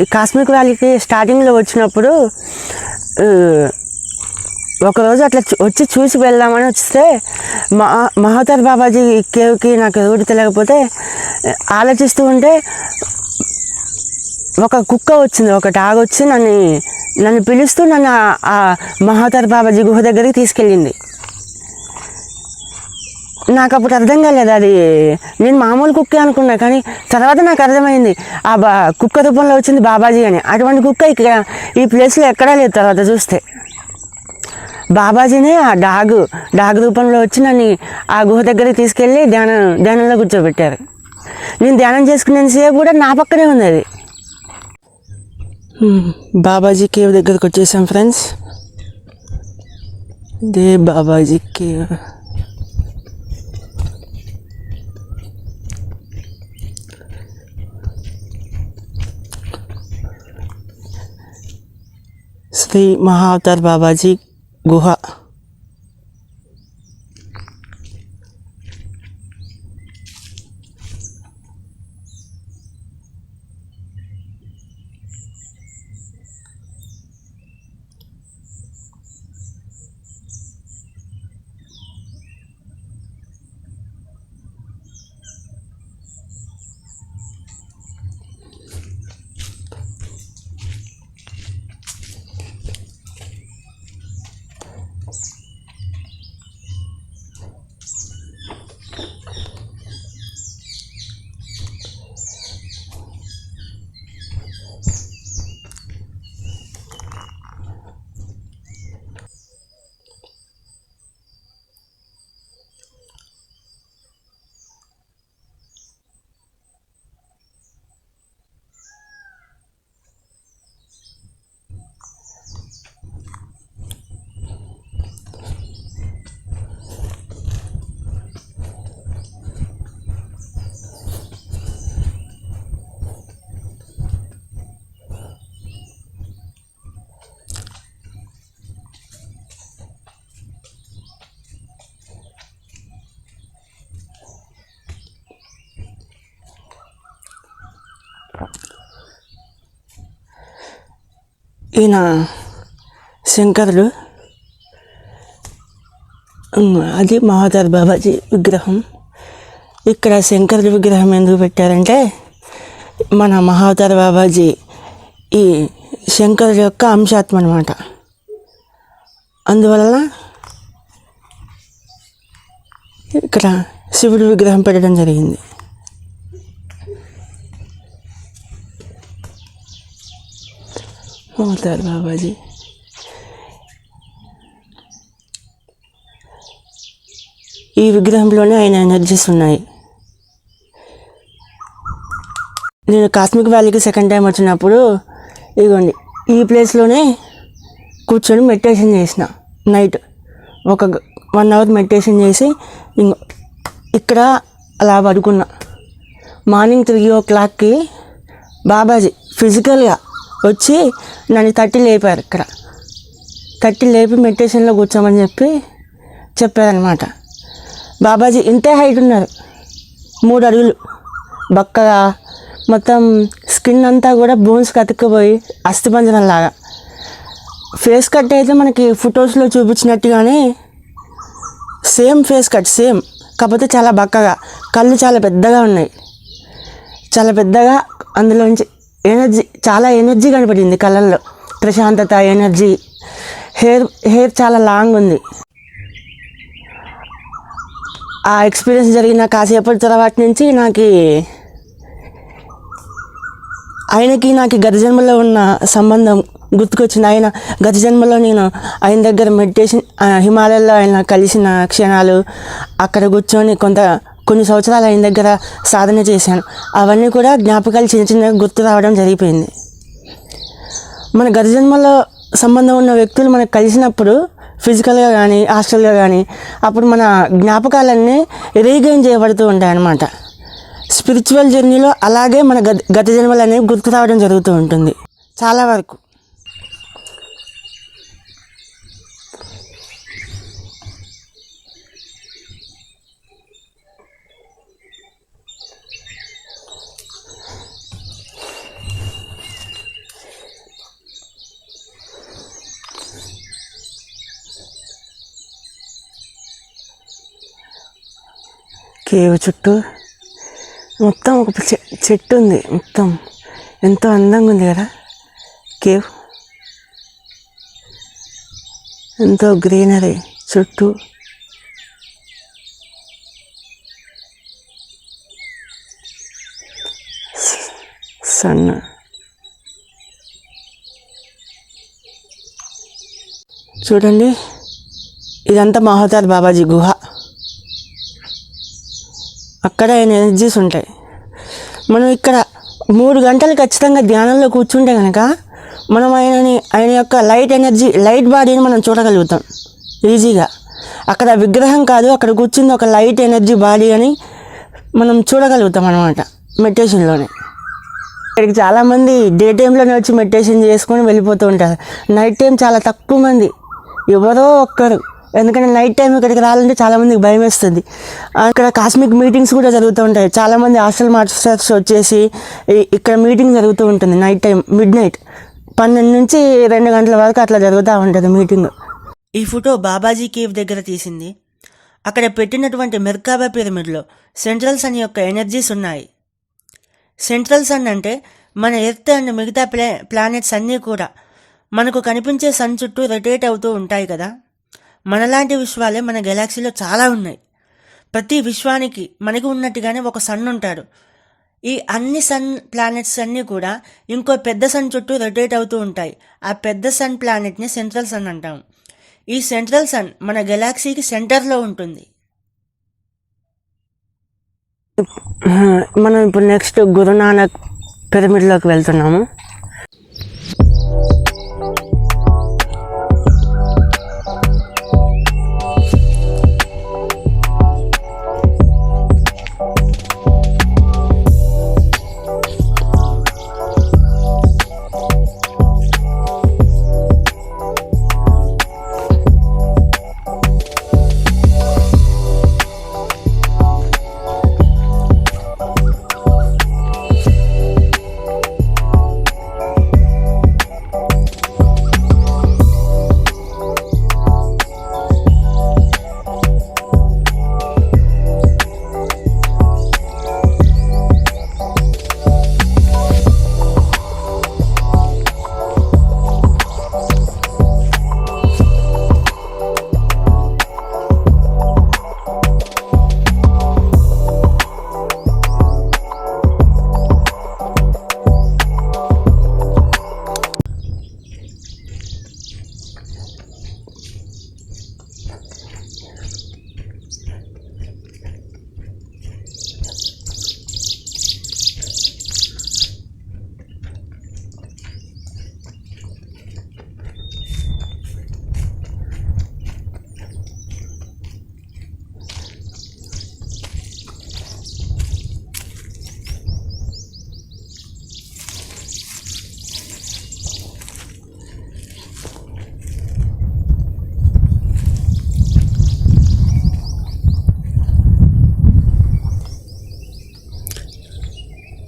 ఈ కాస్మిక్ వ్యాలీకి స్టార్టింగ్లో వచ్చినప్పుడు ఒకరోజు అట్లా వచ్చి చూసి వెళ్దామని వస్తే మహోదర్ బాబాజీ కేవ్కి నాకు రూట్ తెలియకపోతే ఆలోచిస్తూ ఉంటే ఒక కుక్క వచ్చింది, ఒక డాగ్ వచ్చి నన్ను పిలుస్తూ నన్ను ఆ మహోదర్ బాబాజీ గుహ దగ్గరికి తీసుకెళ్ళింది. నాకు అప్పుడు అర్థం కాలేదు, అది నేను మామూలు కుక్కే అనుకున్నా. కానీ తర్వాత నాకు అర్థమైంది ఆ కుక్క రూపంలో వచ్చింది బాబాజీ అని. అటువంటి కుక్క ఇక్కడ ఈ ప్లేస్లో ఎక్కడా లేదు. తర్వాత చూస్తే బాబాజీనే ఆ డాగ్ రూపంలో వచ్చి నన్ను ఆ గుహ దగ్గరికి తీసుకెళ్ళి ధ్యానంలో కూర్చోబెట్టారు. నేను ధ్యానం చేసుకునేంతసేపు కూడా నా పక్కనే ఉంది అది. బాబాజీ కేవ్ దగ్గరకు వచ్చేసాం ఫ్రెండ్స్. ఇదే బాబాజీ కేవ్. శ్రీ మహోదర్ బాబాజీ గుహ. ఈయన శంకరుడు. అది మహావతార్ బాబాజీ విగ్రహం. ఇక్కడ శంకరుడి విగ్రహం ఎందుకు పెట్టారంటే మన మహావతార్ బాబాజీ ఈ శంకరుడి యొక్క అంశాత్మ అన్నమాట. అందువలన ఇక్కడ శివుడి విగ్రహం పెట్టడం జరిగింది. మహావతార్ బాబాజీ ఈ విగ్రహంలోనే ఆయన ఎనర్జీస్ ఉన్నాయి. నేను కాస్మిక్ వ్యాలీకి సెకండ్ టైం వచ్చినప్పుడు ఇదిగోండి ఈ ప్లేస్లోనే కూర్చొని మెడిటేషన్ చేసిన. నైట్ ఒక 1 hour మెడిటేషన్ చేసి ఇక్కడ అలా పడుకున్నా. మార్నింగ్ 3 o'clockకి బాబాజీ ఫిజికల్గా వచ్చి నన్ను తట్టి లేపారు. ఇక్కడ తట్టి లేపి మెడిటేషన్లో కూర్చోమని చెప్పారనమాట. బాబాజీ ఇంతే హైట్ ఉన్నారు, 3 అడుగులు. బక్కగా మొత్తం స్కిన్ అంతా కూడా బోన్స్కి అతుక్కుపోయి అస్థిపంజరంలాగా. ఫేస్ కట్ అయితే మనకి ఫొటోస్లో చూపించినట్టుగానే సేమ్ ఫేస్ కట్, సేమ్. కాకపోతే చాలా బక్కగా, కళ్ళు చాలా పెద్దగా ఉన్నాయి, చాలా పెద్దగా. అందులోంచి ఎనర్జీ, చాలా ఎనర్జీ కనపడింది కళ్ళల్లో, ప్రశాంతత, ఎనర్జీ. హెయిర్ చాలా లాంగ్ ఉంది. ఆ ఎక్స్పీరియన్స్ జరిగిన కాసేపటి తర్వాత నుంచి ఆయనకి నాకు గత జన్మలో ఉన్న సంబంధం గుర్తుకొచ్చింది. ఆయన గత జన్మలో నేను ఆయన దగ్గర మెడిటేషన్, హిమాలయాల్లో ఆయన కలిసిన క్షణాలు, అక్కడ కూర్చొని కొన్ని సంవత్సరాలు ఆయన దగ్గర సాధన చేశాను. అవన్నీ కూడా జ్ఞాపకాలు చిన్న చిన్నగా గుర్తు రావడం జరిగిపోయింది. మన గత జన్మలో సంబంధం ఉన్న వ్యక్తులు మనకు కలిసినప్పుడు ఫిజికల్గా కానీ హాస్టల్గా కానీ అప్పుడు మన జ్ఞాపకాలన్నీ రీగైన్ చేయబడుతూ ఉంటాయి అన్నమాట. స్పిరిచువల్ జర్నీలో అలాగే మన గత జన్మలు అనేవి గుర్తు రావడం జరుగుతూ ఉంటుంది చాలా వరకు. కేవ్ చుట్టూ మొత్తం ఒక చెట్టు ఉంది. మొత్తం ఎంతో అందంగా ఉంది కదా కేవ్. ఎంతో గ్రీనరీ చుట్టూ. సన్ చూడండి, ఇదంతా మహావతార్ బాబాజీ గుహ. అక్కడ ఆయన ఎనర్జీస్ ఉంటాయి. మనం ఇక్కడ 3 గంటలు ఖచ్చితంగా ధ్యానంలో కూర్చుంటే కనుక మనం ఆయన యొక్క లైట్ ఎనర్జీ, లైట్ బాడీని మనం చూడగలుగుతాం ఈజీగా. అక్కడ విగ్రహం కాదు, అక్కడ కూర్చుంది ఒక లైట్ ఎనర్జీ బాడీ అని మనం చూడగలుగుతాం అన్నమాట మెడిటేషన్లోనే. ఇక్కడికి చాలామంది డే టైంలోనే వచ్చి మెడిటేషన్ చేసుకొని వెళ్ళిపోతూ ఉంటారు. నైట్ టైం చాలా తక్కువ మంది, ఎవరో ఒక్కరు. ఎందుకంటే నైట్ టైం ఇక్కడికి రావాలంటే చాలామందికి భయం వేస్తుంది. అక్కడ కాస్మిక్ మీటింగ్స్ కూడా జరుగుతూ ఉంటాయి. చాలామంది హాస్టల్ మాస్టర్స్ వచ్చేసి ఇక్కడ మీటింగ్ జరుగుతూ ఉంటుంది నైట్ టైం, మిడ్నైట్ 12 నుంచి 2 గంటల వరకు అట్లా జరుగుతూ ఉంటుంది మీటింగ్. ఈ ఫోటో బాబాజీ కేవ్ దగ్గర తీసింది. అక్కడ పెట్టినటువంటి మెర్కాబా పిరమిడ్లో సెంట్రల్ సన్ యొక్క ఎనర్జీస్ ఉన్నాయి. సెంట్రల్ సన్ అంటే మన ఎర్త్ అండ్ మిగతా ప్లానెట్స్ అన్నీ కూడా మనకు కనిపించే సన్ చుట్టూ రొటేట్ అవుతూ ఉంటాయి కదా. మనలాంటి విశ్వాలే మన గెలాక్సీలో చాలా ఉన్నాయి. ప్రతి విశ్వానికి మనకు ఉన్నట్టుగానే ఒక సన్ ఉంటాడు. ఈ అన్ని సన్ ప్లానెట్స్ అన్నీ కూడా ఇంకో పెద్ద సన్ చుట్టూ రొటేట్ అవుతూ ఉంటాయి. ఆ పెద్ద సన్ ప్లానెట్ని సెంట్రల్ సన్ అంటాం. ఈ సెంట్రల్ సన్ మన గెలాక్సీకి సెంటర్లో ఉంటుంది. మనం ఇప్పుడు నెక్స్ట్ గురునానక్ పిరమిడ్లోకి వెళ్తున్నాము.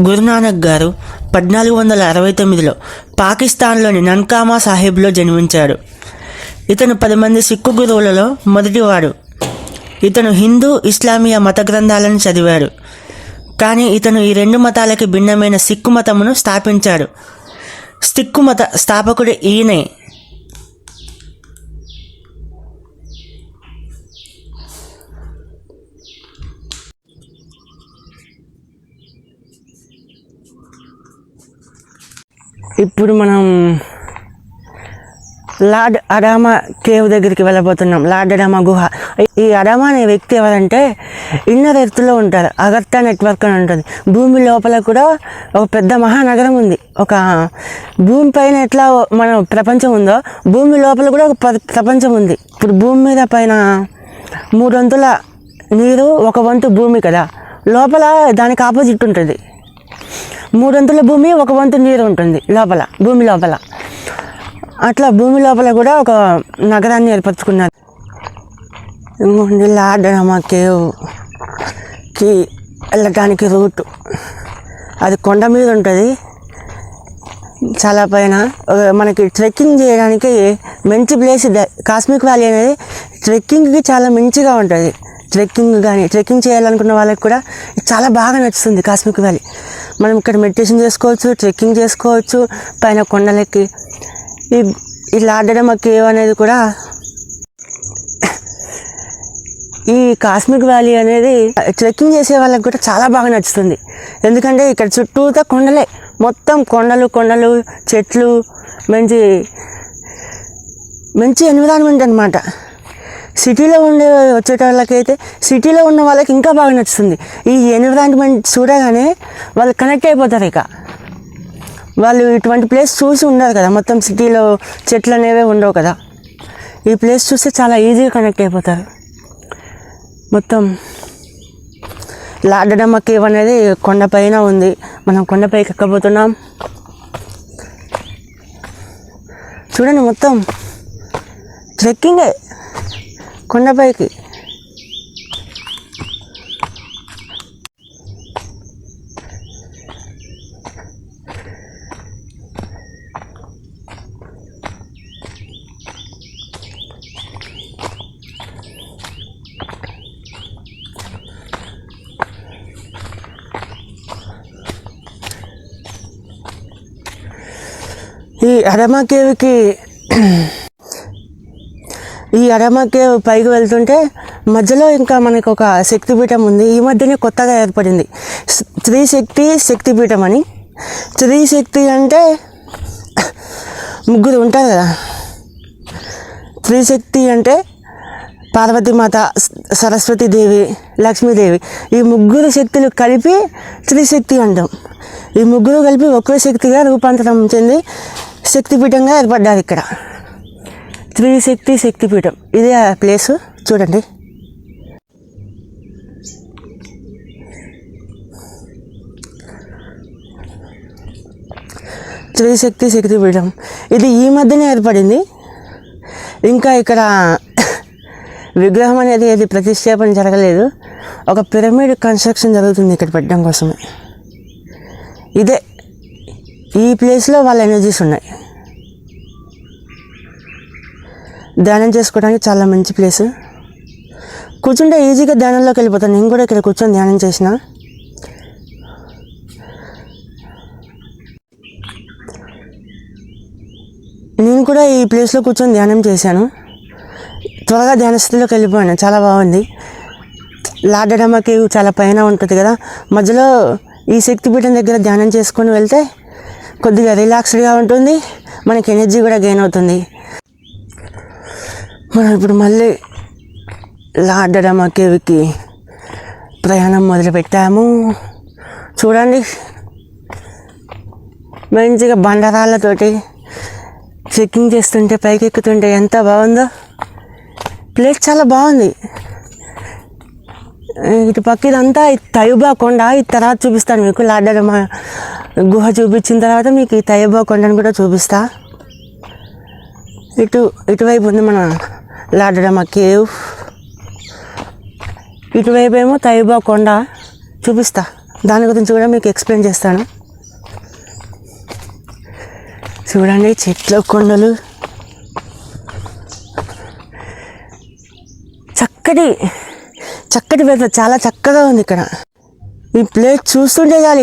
గురునానక్ గారు 1469లో పాకిస్తాన్లోని నన్కానా సాహిబ్లో జన్మించాడు. ఇతను 10 మంది సిక్కు గురువులలో మొదటివాడు. ఇతను హిందూ, ఇస్లామియా మత గ్రంథాలను చదివాడు. కానీ ఇతను ఈ 2 మతాలకి భిన్నమైన సిక్కు మతమును స్థాపించాడు. సిక్కు మత స్థాపకుడు ఈయనే. ఇప్పుడు మనం లార్డ్ అడామా కేవ్ దగ్గరికి వెళ్ళబోతున్నాం. లార్డ్ అడామా గుహ. ఈ అడామా అనే వ్యక్తి ఎవరంటే ఇన్నర్ ఎర్త్లో ఉంటారు. అగర్తా నెట్వర్క్ అని ఉంటుంది. భూమి లోపల కూడా ఒక పెద్ద మహానగరం ఉంది. ఒక భూమి పైన ఎట్లా మన ప్రపంచం ఉందో భూమి లోపల కూడా ఒక ప్రపంచం ఉంది. ఇప్పుడు భూమి మీద పైన 3 వంతుల నీరు, 1 వంతు భూమి కదా. లోపల దానికి ఆపోజిట్ ఉంటుంది. 3 వంతుల భూమి, 1 వంతు నీరు ఉంటుంది లోపల, భూమి లోపల. అట్లా భూమి లోపల కూడా ఒక నగరాన్ని ఏర్పరచుకున్నారు. లార్డ్ అడామా కేవ్కి వెళ్ళటానికి రూట్ అది కొండ మీద ఉంటుంది, చాలా పైన. మనకి ట్రెక్కింగ్ చేయడానికి మంచి ప్లేస్. కాస్మిక్ వ్యాలీ అనేది ట్రెక్కింగ్కి చాలా మంచిగా ఉంటుంది. ట్రెక్కింగ్ చేయాలనుకున్న వాళ్ళకి కూడా చాలా బాగా నచ్చుతుంది కాస్మిక్ వ్యాలీ. మనం ఇక్కడ మెడిటేషన్ చేసుకోవచ్చు, ట్రెక్కింగ్ చేసుకోవచ్చు పైన కొండలకి. ఈ లార్డ్ అడామా కేవ్ అనేది కూడా, ఈ కాస్మిక్ వ్యాలీ అనేది ట్రెక్కింగ్ చేసే వాళ్ళకి కూడా చాలా బాగా నచ్చుతుంది. ఎందుకంటే ఇక్కడ చుట్టూతా కొండలే, మొత్తం కొండలు, చెట్లు, మంచి ఎన్విరాన్మెంట్ అనమాట. సిటీలో వచ్చేటోళ్ళకైతే, సిటీలో ఉన్న వాళ్ళకి ఇంకా బాగా నచ్చుతుంది. ఈ ఎన్విరాన్మెంట్ చూడగానే వాళ్ళు కనెక్ట్ అయిపోతారు. ఇక వాళ్ళు ఇటువంటి ప్లేస్ చూసి ఉండరు కదా, మొత్తం సిటీలో చెట్లు అనేవి ఉండవు కదా. ఈ ప్లేస్ చూస్తే చాలా ఈజీగా కనెక్ట్ అయిపోతారు. మొత్తం లార్డ్ అడామా కేవ్ అనేది కొండపైన ఉంది. మనం కొండపైకి ఎక్కబోతున్నాం. చూడండి, మొత్తం ట్రెక్కింగే కొండపైకి. ఈ అడామా కేవ్ పైకి వెళ్తుంటే మధ్యలో ఇంకా మనకు ఒక శక్తిపీఠం ఉంది. ఈ మధ్యనే కొత్తగా ఏర్పడింది శక్తిపీఠం అని. శక్తి అంటే 3 ఉంటారు కదా. శక్తి అంటే పార్వతీమాత, సరస్వతీదేవి, లక్ష్మీదేవి. ఈ 3 శక్తులు కలిపి శక్తి అంటాం. ఈ 3 కలిపి ఒకే శక్తిగా రూపాంతరం చెంది శక్తిపీఠంగా ఏర్పడ్డారు ఇక్కడ. శక్తిపీఠం. ఇదే ఆ ప్లేసు. చూడండి, శక్తిపీఠం. ఇది ఈ మధ్యనే ఏర్పడింది. ఇంకా ఇక్కడ విగ్రహం అనేది అది ప్రతిష్టాపన జరగలేదు. ఒక పిరమిడ్ కన్స్ట్రక్షన్ జరుగుతుంది ఇక్కడ పెట్టడం కోసమే. ఇదే ఈ ప్లేస్లో వాళ్ళ ఎనర్జీస్ ఉన్నాయి. ధ్యానం చేసుకోవడానికి చాలా మంచి ప్లేస్. కూర్చుంటే ఈజీగా ధ్యానంలోకి వెళ్ళిపోతాను. నేను కూడా ఇక్కడ కూర్చొని ధ్యానం చేసిన. నేను కూడా ఈ ప్లేస్లో కూర్చొని ధ్యానం చేశాను. త్వరగా ధ్యాన స్థితిలోకి వెళ్ళిపోయాను. చాలా బాగుంది. లార్డ్ అడామా కేవ్ చాలా పైన ఉంటుంది కదా. మధ్యలో ఈ శక్తిపీఠం దగ్గర ధ్యానం చేసుకొని వెళ్తే కొద్దిగా రిలాక్స్డ్గా ఉంటుంది. మనకి ఎనర్జీ కూడా గెయిన్ అవుతుంది. మనం ఇప్పుడు మళ్ళీ లార్డ్ అడామా కేవ్కి ప్రయాణం మొదలుపెట్టాము. చూడండి, మంచిగా బండరాళ్ళతోటి ట్రెక్కింగ్ చేస్తుంటే, పైకి ఎక్కుతుంటే ఎంత బాగుందో. ప్లేస్ చాలా బాగుంది. ఇటు పక్క ఇదంతా తయుబా కొండ. ఈ తర్వాత చూపిస్తాను మీకు. లార్డ్ అడామా గుహ చూపించిన తర్వాత మీకు ఈ తయుబా కొండను కూడా చూపిస్తా. ఇటువైపు ఉంది మన లార్డ్ అడామా కేవ్. ఇటువైపు ఏమో తయుబా కొండ చూపిస్తా. దాని గురించి కూడా మీకు ఎక్స్ప్లెయిన్ చేస్తాను. చూడండి చెట్లు, కొండలు, చక్కటి వెదర్, చాలా చక్కగా ఉంది ఇక్కడ. ఈ ప్లేస్ చూస్తుంటే చాలు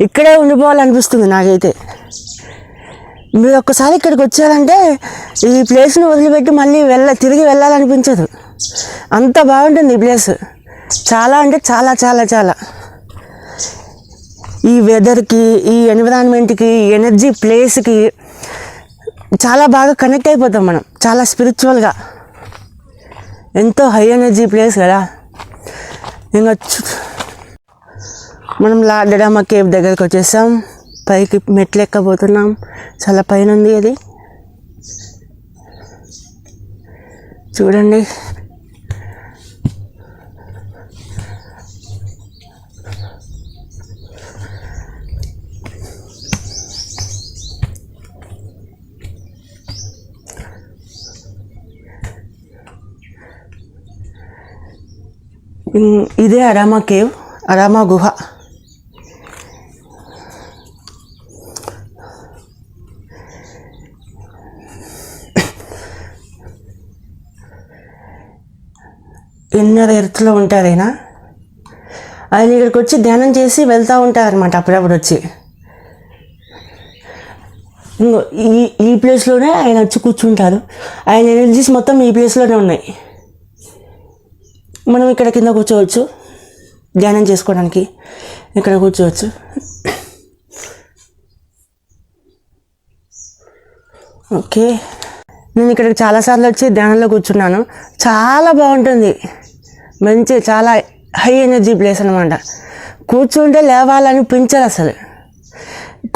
ఇక్కడే ఉండిపోవాలనిపిస్తుంది నాకైతే. మీరు ఒక్కసారి ఇక్కడికి వచ్చారంటే ఈ ప్లేస్ని వదిలిపెట్టి మళ్ళీ తిరిగి వెళ్ళాలనిపించదు, అంత బాగుంటుంది ఈ ప్లేస్. చాలా అంటే చాలా చాలా చాలా ఈ వెదర్కి, ఈ ఎన్విరాన్మెంట్కి, ఎనర్జీ ప్లేస్కి చాలా బాగా కనెక్ట్ అయిపోతాం మనం, చాలా స్పిరిచువల్గా. ఎంతో హై ఎనర్జీ ప్లేస్ కదా. ఇంకా మనం లాడడామా కేవ్ దగ్గరికి వచ్చేసాం. పైకి మెట్లు ఎక్కబోతున్నాం. చాలా పైన ఉంది అది, చూడండి. ఇదే అరామా కేవ్, అరామా గుహ. ఇన్నర్ ఎర్త్లో ఉంటారు ఆయన ఇక్కడికి వచ్చి ధ్యానం చేసి వెళ్తూ ఉంటారనమాట. అప్పుడప్పుడు వచ్చి ఈ ప్లేస్లోనే ఆయన వచ్చి కూర్చుంటారు. ఆయన ఎనర్జీస్ మొత్తం ఈ ప్లేస్లోనే ఉన్నాయి. మనం ఇక్కడ కింద కూర్చోవచ్చు, ధ్యానం చేసుకోవడానికి ఇక్కడ కూర్చోవచ్చు. ఓకే, నేను ఇక్కడికి చాలాసార్లు వచ్చి ధ్యానంలో కూర్చున్నాను. చాలా బాగుంటుంది, మంచి చాలా హై ఎనర్జీ ప్లేస్ అనమాట. కూర్చుంటే లేవాలనిపించదు అసలు.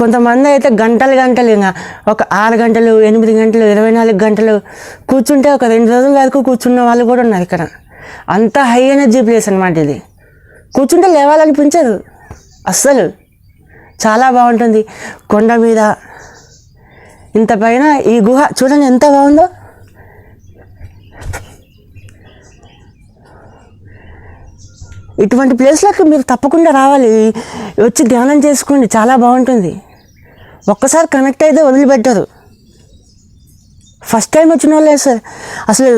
కొంతమంది అయితే గంటలు ఇంకా ఒక 6 గంటలు, 8 గంటలు, 24 గంటలు కూర్చుంటే ఒక 2 రోజుల వరకు కూర్చున్న వాళ్ళు కూడా ఉన్నారు ఇక్కడ. అంత హై ఎనర్జీ ప్లేస్ అనమాట ఇది. కూర్చుంటే లేవాలనిపించదు అస్సలు, చాలా బాగుంటుంది. కొండ మీద ఇంత పైన ఈ గుహ చూడండి ఎంత బాగుందో. ఇటువంటి ప్లేస్లోకి మీరు తప్పకుండా రావాలి, వచ్చి ధ్యానం చేసుకోండి, చాలా బాగుంటుంది. ఒక్కసారి కనెక్ట్ అయితే వదిలిపెట్టరు. ఫస్ట్ టైం వచ్చిన వాళ్ళే సార్ అసలు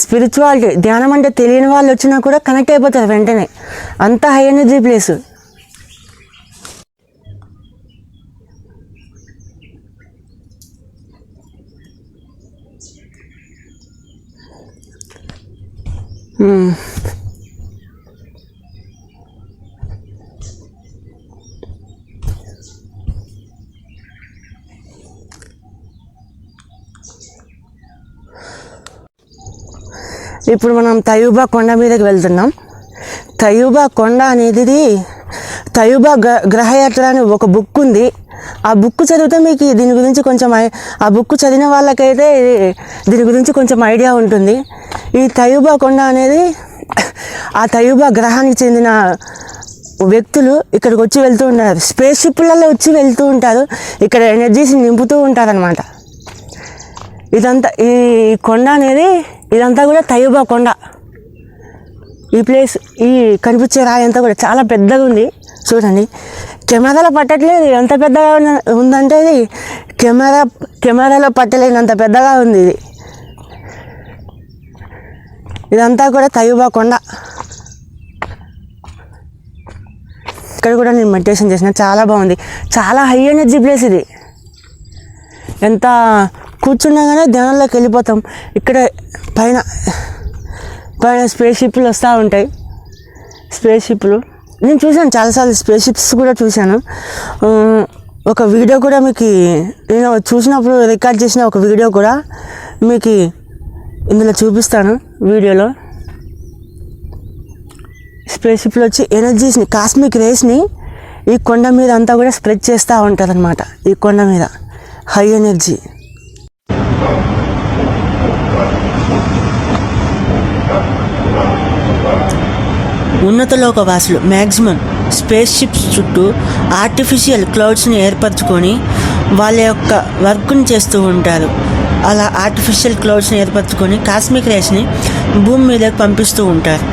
స్పిరిచువాలిటీ, ధ్యానం అంటే తెలియని వాళ్ళు వచ్చినా కూడా కనెక్ట్ అయిపోతారు వెంటనే. అంత హై ఎనర్జీ ప్లేసు. ఇప్పుడు మనం తయూబా కొండ మీదకి వెళ్తున్నాం. తయూబా కొండ అనేది తయూబా గ్రహయాత్ర అని ఒక బుక్ ఉంది. ఆ బుక్ చదివితే మీకు దీని గురించి కొంచెం, ఆ బుక్ చదివిన వాళ్ళకైతే దీని గురించి కొంచెం ఐడియా ఉంటుంది. ఈ తయూబా కొండ అనేది ఆ తయూబా గ్రహానికి చెందిన వ్యక్తులు ఇక్కడికి వచ్చి వెళ్తూ ఉంటారు. స్పేస్ షిప్లలో వచ్చి వెళ్తూ ఉంటారు, ఇక్కడ ఎనర్జీస్ నింపుతూ ఉంటారనమాట. ఇదంతా ఈ కొండ అనేది ఇదంతా కూడా తయూబా కొండ. ఈ ప్లేస్, ఈ కనిపించే రాయి అంతా కూడా చాలా పెద్దగా ఉంది. చూడండి, కెమెరాలో పట్టట్లేదు ఎంత పెద్దగా ఉందంటే, ఇది కెమెరాలో పట్టలేనంత పెద్దగా ఉంది ఇది. ఇదంతా కూడా తయూబా కొండ. ఇక్కడ కూడా నేను మెడిటేషన్ చేసిన, చాలా బాగుంది. చాలా హై ఎనర్జీ ప్లేస్ ఇది. ఎంత కూర్చున్నాగానే ధ్యానంలోకి వెళ్ళిపోతాం. ఇక్కడ పైన స్పేస్ షిప్లు వస్తూ ఉంటాయి. స్పేస్ షిప్లు నేను చూశాను చాలాసార్లు, స్పేస్ షిప్స్ కూడా చూశాను. ఒక వీడియో కూడా మీకు నేను చూసినప్పుడు రికార్డ్ చేసిన ఒక వీడియో కూడా మీకు ఇందులో చూపిస్తాను. వీడియోలో స్పేస్ షిప్లో వచ్చి ఎనర్జీస్ని, కాస్మిక్ రేస్ని ఈ కొండ మీద అంతా కూడా స్ప్రెడ్ చేస్తూ ఉంటారు అనమాట. ఈ కొండ మీద హై ఎనర్జీ. ఉన్నతలోక వాసులు మ్యాక్సిమం స్పేస్ షిప్స్ చుట్టూ ఆర్టిఫిషియల్ క్లౌడ్స్ని ఏర్పరచుకొని వాళ్ళ యొక్క వర్క్ని చేస్తూ ఉంటారు. అలా ఆర్టిఫిషియల్ క్లౌడ్స్ని ఏర్పరచుకొని కాస్మిక్ రేస్ని భూమి మీదకి పంపిస్తూ ఉంటారు.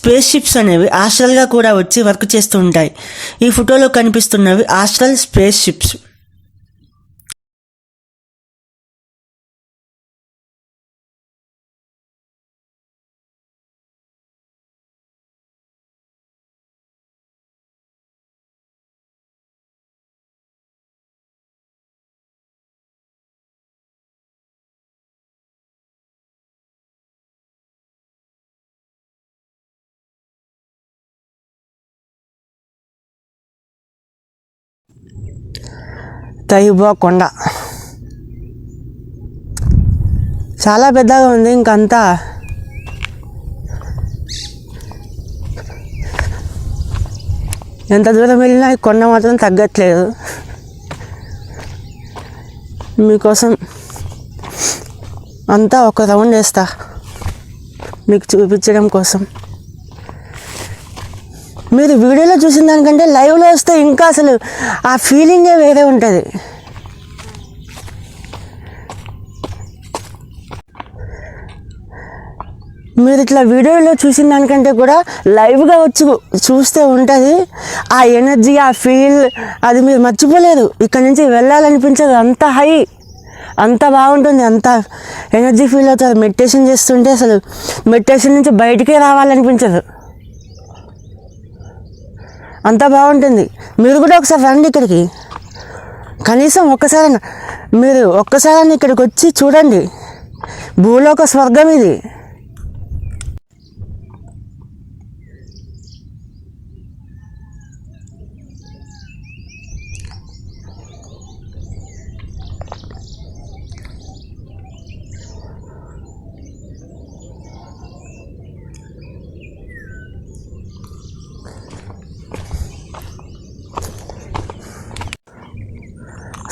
స్పేస్ షిప్స్ అనేవి ఆస్ట్రల్గా కూడా వచ్చి వర్క్ చేస్తూ ఉంటాయి. ఈ ఫోటోలో కనిపిస్తున్నవి ఆస్ట్రల్ స్పేస్ షిప్స్. తైబా కొండ చాలా పెద్దగా ఉంది. ఇంకంతా ఎంత దూరం వెళ్ళినా ఈ కొండ మాత్రం తగ్గట్లేదు. మీకోసం అంతా ఒక రౌండ్ వేస్తా మీకు చూపించడం కోసం. మీరు వీడియోలో చూసిన దానికంటే లైవ్లో వస్తే ఇంకా అసలు ఆ ఫీలింగే వేరే ఉంటుంది. మీరు ఇట్లా వీడియోలో చూసిన దానికంటే కూడా లైవ్గా వచ్చి చూస్తే ఉంటుంది ఆ ఎనర్జీ, ఆ ఫీల్, అది మీరు మర్చిపోలేరు. ఇక్కడ నుంచి వెళ్ళాలనిపించదు. అంత హై, అంత బాగుంటుంది, అంత ఎనర్జీ ఫీల్ అవుతుంది. మెడిటేషన్ చేస్తుంటే అసలు మెడిటేషన్ నుంచి బయటికే రావాలనిపించదు. అంత బాగుంటుంది. మీరు కూడా ఒకసారి రండి ఇక్కడికి. కనీసం మీరు ఒక్కసారి ఇక్కడికి వచ్చి చూడండి. భూలోక స్వర్గం ఇది.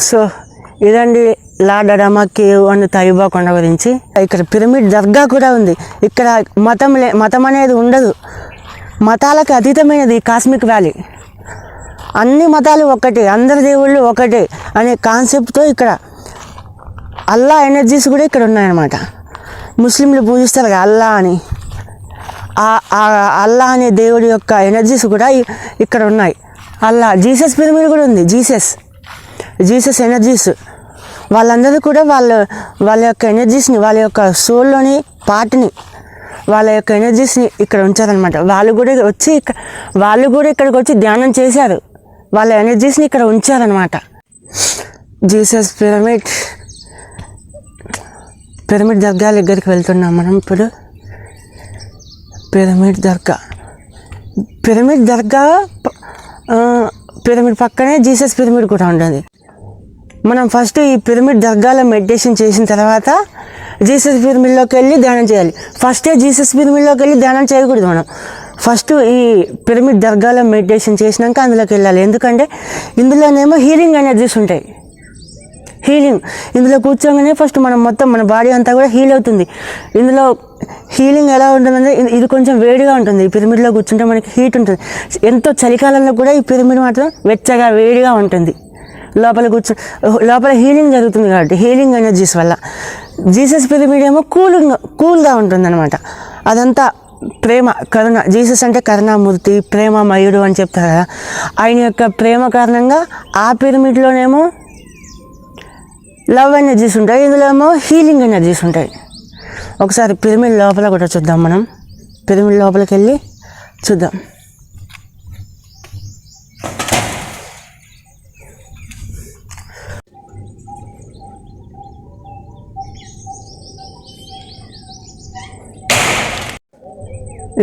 సో ఇదండి lord Adama cave and Taiba కొండ గురించి. ఇక్కడ పిరమిడ్ దర్గా కూడా ఉంది. ఇక్కడ మతం అనేది ఉండదు. మతాలకు అతీతమైనది ఈ కాస్మిక్ వ్యాలీ. అన్ని మతాలు ఒకటే, అందరి దేవుళ్ళు ఒకటే అనే కాన్సెప్ట్తో ఇక్కడ అల్లా ఎనర్జీస్ కూడా ఇక్కడ ఉన్నాయన్నమాట. ముస్లింలు పూజిస్తారు అల్లా అని. అల్లా అనే దేవుడి యొక్క ఎనర్జీస్ కూడా ఇక్కడ ఉన్నాయి. అల్లా, జీసస్ పిరమిడ్ కూడా ఉంది. జీసస్ ఎనర్జీస్ వాళ్ళందరూ కూడా వాళ్ళ యొక్క ఎనర్జీస్ని, వాళ్ళ యొక్క సోల్లోని పార్ట్ని, వాళ్ళ యొక్క ఎనర్జీస్ని ఇక్కడ ఉంచారనమాట. వాళ్ళు కూడా ఇక్కడికి వచ్చి ధ్యానం చేశారు. వాళ్ళ ఎనర్జీస్ని ఇక్కడ ఉంచారనమాట. జీసస్ పిరమిడ్ దర్గా దగ్గరికి వెళ్తున్నాం మనం ఇప్పుడు. పిరమిడ్ పక్కనే జీసస్ పిరమిడ్ కూడా ఉంటుంది. మనం ఫస్ట్ ఈ పిరమిడ్ దర్గాలో మెడిటేషన్ చేసిన తర్వాత జీసస్ పిరమిడ్లోకి వెళ్ళి ధ్యానం చేయాలి. ఫస్టే జీసస్ పిరమిడ్లోకి వెళ్ళి ధ్యానం చేయకూడదు. మనం ఫస్ట్ ఈ పిరమిడ్ దర్గాలో మెడిటేషన్ చేసినాక అందులోకి వెళ్ళాలి. ఎందుకంటే ఇందులోనేమో హీలింగ్ ఎనర్జీస్ ఉంటాయి. ఇందులో కూర్చోగానే ఫస్ట్ మన బాడీ అంతా కూడా హీల్ అవుతుంది. ఇందులో హీలింగ్ ఎలా ఉంటుందంటే ఇది కొంచెం వేడిగా ఉంటుంది. ఈ పిరమిడ్లో కూర్చుంటే మనకి హీట్ ఉంటుంది. ఎంతో చలికాలంలో కూడా ఈ పిరమిడ్ మాత్రం వెచ్చగా వేడిగా ఉంటుంది. లోపల హీలింగ్ జరుగుతుంది కాబట్టి, హీలింగ్ ఎనర్జీస్ వల్ల. జీసస్ పిరమిడ్ ఏమో కూల్గా ఉంటుంది అనమాట. అదంతా ప్రేమ, కరుణ. జీసస్ అంటే కరుణామూర్తి, ప్రేమమయుడు అని చెప్తారు కదా. ఆయన యొక్క ప్రేమ కారణంగా ఆ పిరమిడ్లోనేమో లవ్ ఎనర్జీస్ ఉంటాయి, ఇందులో ఏమో హీలింగ్ ఎనర్జీస్ ఉంటాయి. ఒకసారి పిరమిడ్ లోపల కూడా చూద్దాం. మనం పిరమిడ్ లోపలికి వెళ్ళి చూద్దాం.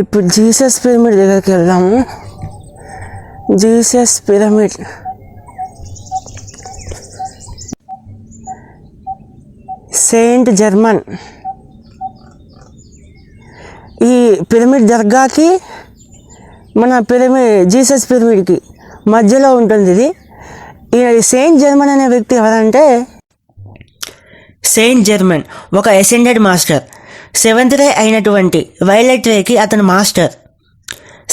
ఇప్పుడు జీసస్ పిరమిడ్ దగ్గరికి వెళ్దాము. Jesus pyramid Saint German. ఈ పిరమిడ్ దర్గాకి జీసస్ పిరమిడ్కి మధ్యలో ఉంటుంది ఇది. ఈ సెయింట్ జర్మన్ అనే వ్యక్తి ఎవరంటే, సెయింట్ జర్మన్ ఒక అసెండెడ్ మాస్టర్. 7th రే అయినటువంటి వైలెట్ రేకి అతను మాస్టర్.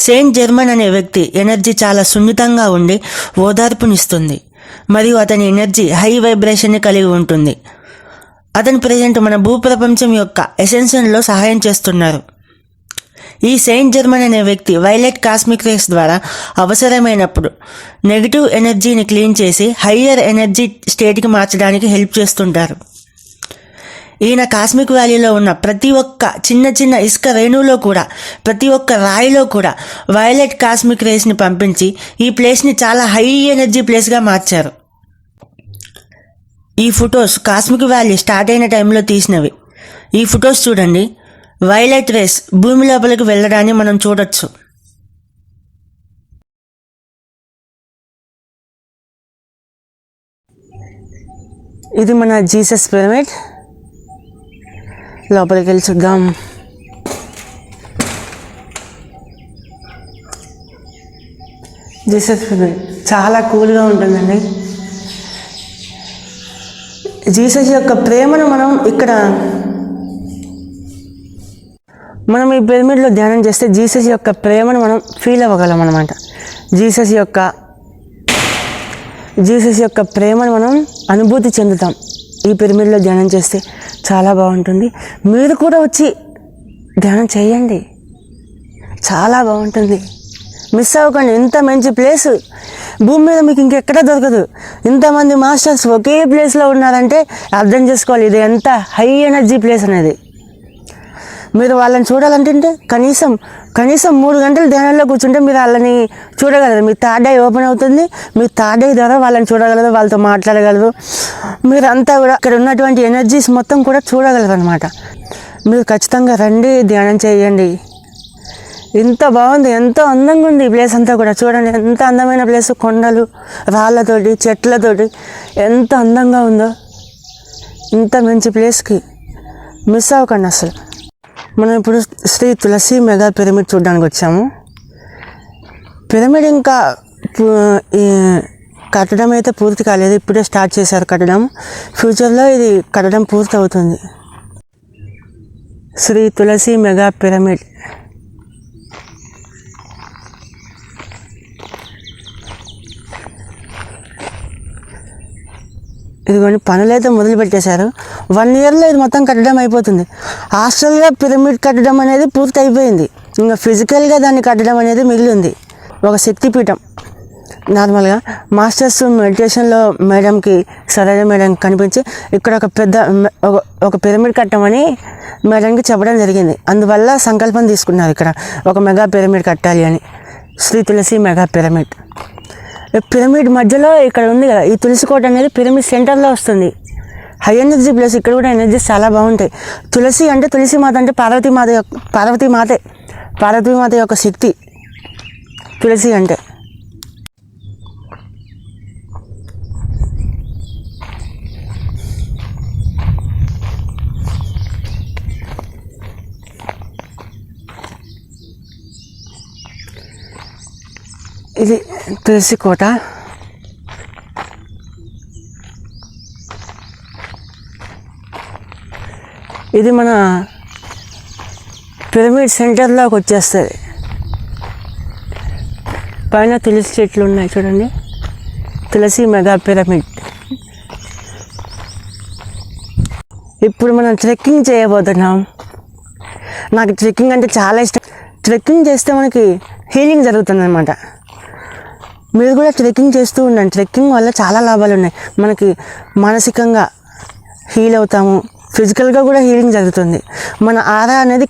సెయింట్ జర్మన్ అనే వ్యక్తి ఎనర్జీ చాలా సున్నితంగా ఉండి ఓదార్పునిస్తుంది మరియు అతని ఎనర్జీ హై వైబ్రేషన్ని కలిగి ఉంటుంది. అతను ప్రజెంట్ మన భూప్రపంచం యొక్క ఎసెన్షన్లో సహాయం చేస్తున్నారు. ఈ సెయింట్ జర్మన్ అనే వ్యక్తి వైలెట్ కాస్మిక్ రేస్ ద్వారా అవసరమైనప్పుడు నెగిటివ్ ఎనర్జీని క్లీన్ చేసి హయ్యర్ ఎనర్జీ స్టేట్కి మార్చడానికి హెల్ప్ చేస్తుంటారు. ఈయన కాస్మిక్ వ్యాలీలో ఉన్న ప్రతి ఒక్క చిన్న చిన్న ఇసుక రేణువులో కూడా, ప్రతి ఒక్క రాయిలో కూడా వైలెట్ కాస్మిక్ రేస్ని పంపించి ఈ ప్లేస్ని చాలా హై ఎనర్జీ ప్లేస్గా మార్చారు. ఈ ఫొటోస్ కాస్మిక్ వ్యాలీ స్టార్ట్ అయిన టైంలో తీసినవి. ఈ ఫొటోస్ చూడండి, వైలెట్ రేస్ భూమి లోపలికి వెళ్ళడాన్ని మనం చూడొచ్చు. ఇది మన జీసస్ పిరమిడ్. లోపలికి వెళ్ళి చూద్దాం. జీసస్ పిరమిడ్ చాలా కూల్గా ఉంటుందండి. జీసస్ యొక్క ప్రేమను మనం ఈ పిరమిడ్లో ధ్యానం చేస్తే జీసస్ యొక్క ప్రేమను మనం ఫీల్ అవ్వగలం అన్నమాట. జీసస్ యొక్క ప్రేమను మనం అనుభూతి చెందుతాం ఈ పిరమిడ్లో ధ్యానం చేస్తే. చాలా బాగుంటుంది. మీరు కూడా వచ్చి ధ్యానం చేయండి, చాలా బాగుంటుంది. మిస్ అవ్వకండి. ఇంత మంచి ప్లేస్ భూమి మీద మీకు ఇంకెక్కడా దొరకదు. ఇంతమంది మాస్టర్స్ ఒకే ప్లేస్లో ఉన్నారంటే అర్థం చేసుకోవాలి ఇది ఎంత హై ఎనర్జీ ప్లేస్ అనేది. మీరు వాళ్ళని చూడాలంటే కనీసం 3 గంటలు ధ్యానంలో కూర్చుంటే మీరు వాళ్ళని చూడగలరు. మీ థర్డ్ ఐ ఓపెన్ అవుతుంది. మీ థర్డ్ ఐ ద్వారా వాళ్ళని చూడగలరు, వాళ్ళతో మాట్లాడగలరు. మీరంతా కూడా ఇక్కడ ఉన్నటువంటి ఎనర్జీస్ మొత్తం కూడా చూడగలరు అనమాట. మీరు ఖచ్చితంగా రండి, ధ్యానం చేయండి. ఇంత బాగుంది, ఎంతో అందంగా ఉంది ఈ ప్లేస్ అంతా కూడా. చూడండి ఎంత అందమైన ప్లేస్, కొండలు, రాళ్ళతోటి, చెట్లతోటి ఎంత అందంగా ఉందో. ఇంత మంచి ప్లేస్కి మిస్ అవ్వకండి అసలు. మనం ఇప్పుడు శ్రీ తులసి మెగా పిరమిడ్ చూడడానికి వచ్చాము. పిరమిడ్ ఇంకా కట్టడం అయితే పూర్తి కాలేదు, ఇప్పుడే స్టార్ట్ చేశారు కట్టడం. ఫ్యూచర్లో ఇది కట్టడం పూర్తి అవుతుంది. శ్రీ తులసి మెగా పిరమిడ్. ఇదిగోండి పనులైతే మొదలు పెట్టేశారు. 1 ఇయర్లో ఇది మొత్తం కట్టడం అయిపోతుంది. హాస్టల్గా పిరమిడ్ కట్టడం అనేది పూర్తి అయిపోయింది. ఇంకా ఫిజికల్గా దాన్ని కట్టడం అనేది మిగిలింది. ఒక శక్తిపీఠం. నార్మల్గా మాస్టర్స్ మెడిటేషన్లో మేడంకి, సరైన మేడం కనిపించి ఇక్కడ ఒక పిరమిడ్ కట్టమని మేడంకి చెప్పడం జరిగింది. అందువల్ల సంకల్పం తీసుకున్నారు ఇక్కడ ఒక మెగా పిరమిడ్ కట్టాలి అని. శ్రీ తులసి మెగా పిరమిడ్. పిరమిడ్ మధ్యలో ఇక్కడ ఉంది కదా, ఈ తులసి కోట అనేది పిరమిడ్ సెంటర్లో వస్తుంది. High energy place. ఇక్కడ కూడా ఎనర్జీస్ చాలా బాగుంటాయి. తులసి అంటే తులసి మాత అంటే పార్వతీమాత యొక్క శక్తి తులసి అంటే. ఇది తులసి కోట. ఇది మన పిరమిడ్ సెంటర్లోకి వచ్చేస్తుంది. పైన తులసి చెట్లు ఉన్నాయి చూడండి. తులసి మెగా పిరమిడ్. ఇప్పుడు మనం ట్రెక్కింగ్ చేయబోతున్నాం. నాకు ట్రెక్కింగ్ అంటే చాలా ఇష్టం. ట్రెక్కింగ్ చేస్తే మనకి హీలింగ్ జరుగుతుంది అన్నమాట. మీరు కూడా ట్రెక్కింగ్ చేస్తూ ఉండండి. ట్రెక్కింగ్ వల్ల చాలా లాభాలు ఉన్నాయి. మనకి మానసికంగా హీల్ అవుతాము, ఫిజికల్గా కూడా హీలింగ్ జరుగుతుంది. మన ఆరా అనేది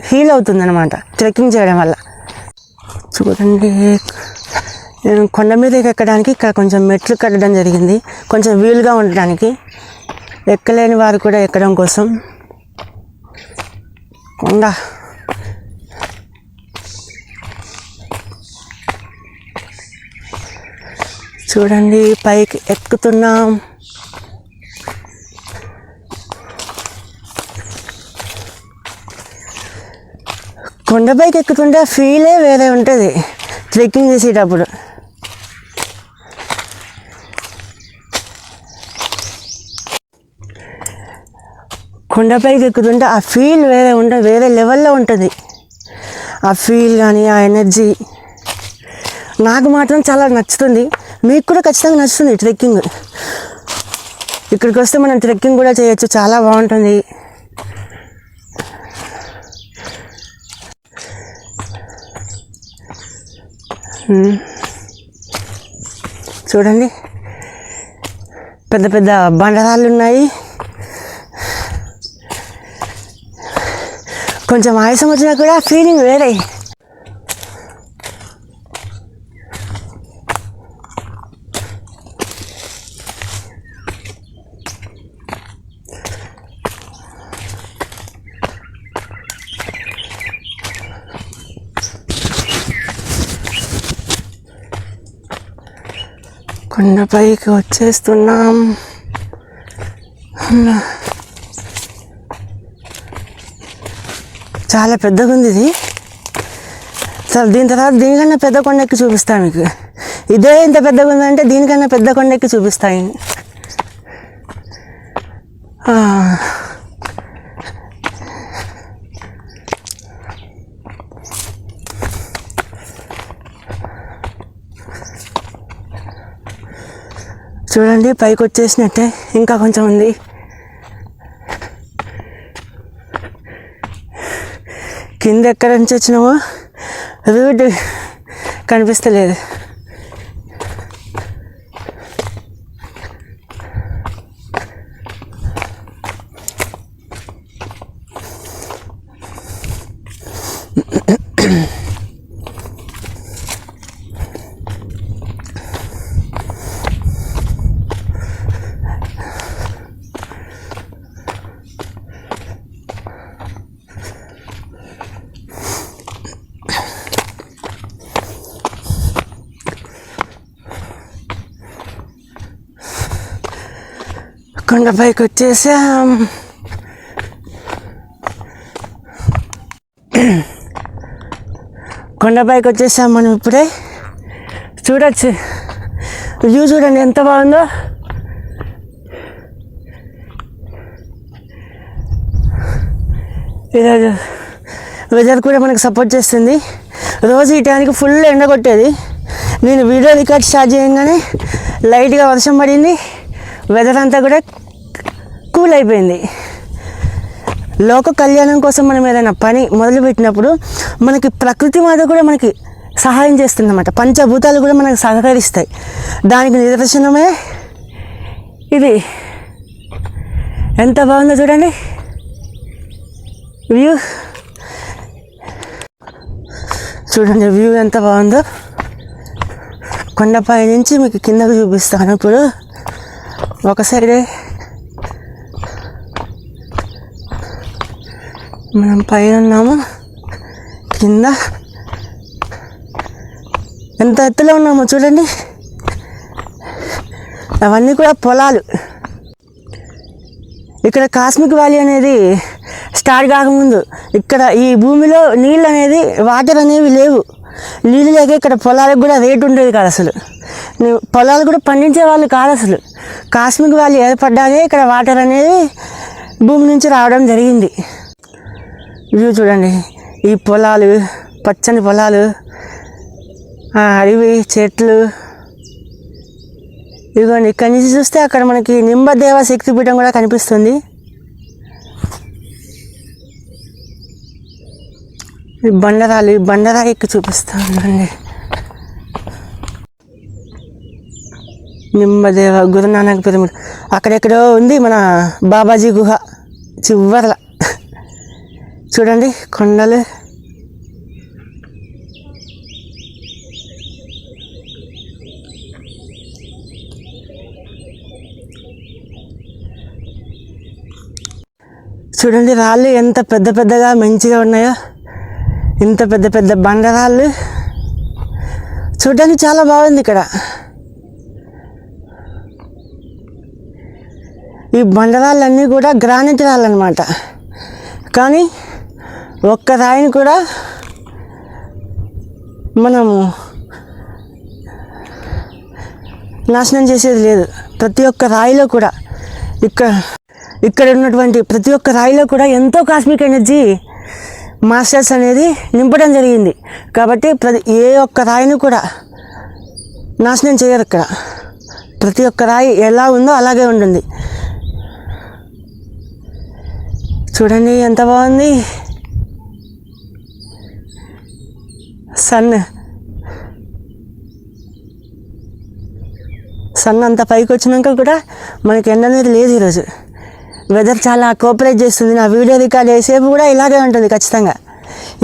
హీల్ అవుతుంది అన్నమాట ట్రెక్కింగ్ చేయడం వల్ల. చూడండి, నేను కొండ మీదకి ఎక్కడానికి ఇక్కడ కొంచెం మెట్లు కట్టడం జరిగింది, కొంచెం వీలుగా ఉండడానికి. ఎక్కలేని వారు కూడా ఎక్కడం కోసం. కొండ చూడండి, పైకి ఎక్కుతున్నాం. కొండపైకి ఎక్కుతుంటే ఫీలే వేరే ఉంటుంది ట్రెక్కింగ్ చేసేటప్పుడు. కొండపైకి ఎక్కుతుంటే ఆ ఫీల్ వేరే ఉంటుంది, వేరే లెవెల్లో ఉంటుంది ఆ ఫీల్ కానీ ఆ ఎనర్జీ. నాకు మాత్రం చాలా నచ్చుతుంది, మీకు కూడా ఖచ్చితంగా నచ్చుతుంది ట్రెక్కింగ్. ఇక్కడికి వస్తే మనం ట్రెక్కింగ్ కూడా చేయొచ్చు, చాలా బాగుంటుంది. చూడండి పెద్ద పెద్ద బండరాళ్ళు ఉన్నాయి. కొంచెం ఆయాసం వచ్చినా కూడా ఫీలింగ్ వేరే. కొండపైకి వచ్చేస్తున్నాం. చాలా పెద్దగా ఉంది ఇది. సరే దీని తర్వాత దీనికన్నా పెద్ద కొండ ఎక్కి చూపిస్తాను మీకు. ఇదే ఇంత పెద్దగా ఉందంటే దీనికన్నా పెద్ద కొండ ఎక్కి చూపిస్తాను. చూడండి పైకి వచ్చేసినట్టే, ఇంకా కొంచెం ఉంది. కింద ఎక్కడ నుంచి వచ్చినామో రూట్ కనిపిస్తలేదు. కొండపైకి వచ్చేసాం. కొండపైకి వచ్చేసాం మనం ఇప్పుడే. చూడొచ్చు వ్యూ, చూడండి ఎంత బాగుందో. ఈరోజు వెదర్ కూడా మనకు సపోర్ట్ చేస్తుంది. రోజు ఈ టైంకి ఫుల్ ఎండ కొట్టేది. నేను వీడియో రికార్డ్ స్టార్ట్ చేయగానే లైట్గా వర్షం పడింది. వెదర్ అంతా కూడా కూల్ అయిపోయింది. లోక కళ్యాణం కోసం మనం ఏదైనా పని మొదలుపెట్టినప్పుడు మనకి ప్రకృతి మాత కూడా మనకి సహాయం చేస్తుందన్నమాట. పంచభూతాలు కూడా మనకు సహకరిస్తాయి. దానికి నిదర్శనమే ఇది. ఎంత బాగుందో చూడండి వ్యూ. చూడండి వ్యూ ఎంత బాగుందో. కొండపై నుంచి మీకు కిందకు చూపిస్తాను. ఇప్పుడు ఒక సైడే మనం పైన ఉన్నాము, కింద ఎంత ఎత్తులో ఉన్నామో చూడండి. అవన్నీ కూడా పొలాలు. ఇక్కడ కాస్మిక్ వ్యాలీ అనేది స్టార్ట్ కాకముందు ఇక్కడ ఈ భూమిలో నీళ్ళు అనేది, వాటర్ అనేవి లేవు. నీళ్ళు లేక ఇక్కడ పొలాలకు కూడా రేటు ఉండేది కాదు అసలు. పొలాలు కూడా పండించే వాళ్ళు కాదు అసలు. కాస్మిక్ వ్యాలీ ఏర్పడ్డాకే ఇక్కడ వాటర్ అనేది భూమి నుంచి రావడం జరిగింది. వ్యూ చూడండి, ఈ పొలాలు, పచ్చని పొలాలు, అడవి, చెట్లు. ఇదిగోండి ఇక్కడి నుంచి చూస్తే అక్కడ మనకి నింబదేవ శక్తిపీఠం కూడా కనిపిస్తుంది. ఈ బండరాలు, ఈ బండరాయి ఎక్కి చూపిస్తానండి. నింబదేవ, గురునానక్ పిరమిడ్ అక్కడెక్కడో ఉంది మన బాబాజీ గుహ చివర్ల. చూడండి కొండలు. చూడండి రాళ్ళు ఎంత పెద్ద పెద్దగా మంచిగా ఉన్నాయో. ఇంత పెద్ద పెద్ద బండరాళ్ళు చూడడానికి చాలా బాగుంది ఇక్కడ. ఈ బండరాళ్ళన్నీ కూడా గ్రానైట్ రాళ్ళు అన్నమాట. కానీ ఒక్క రాయిని కూడా మనము నాశనం చేసేది లేదు. ప్రతి ఒక్క రాయిలో కూడా ఇక్కడ ఉన్నటువంటి ప్రతి ఒక్క రాయిలో కూడా ఎంతో కాస్మిక్ ఎనర్జీ మాస్టర్స్ అనేది నింపడం జరిగింది. కాబట్టి ఏ ఒక్క రాయిని కూడా నాశనం చేయరు. ఇక్కడ ప్రతి ఒక్క రాయి ఎలా ఉందో అలాగే ఉంటుంది. చూడండి ఎంత బాగుంది. సన్ సన్ అంత పైకి వచ్చినాక కూడా మనకి ఎండ అనేది లేదు ఈరోజు. వెదర్ చాలా కోఆపరేట్ చేస్తుంది. నా వీడియో రికార్డ్ చేసేపు కూడా ఇలాగే ఉంటుంది ఖచ్చితంగా.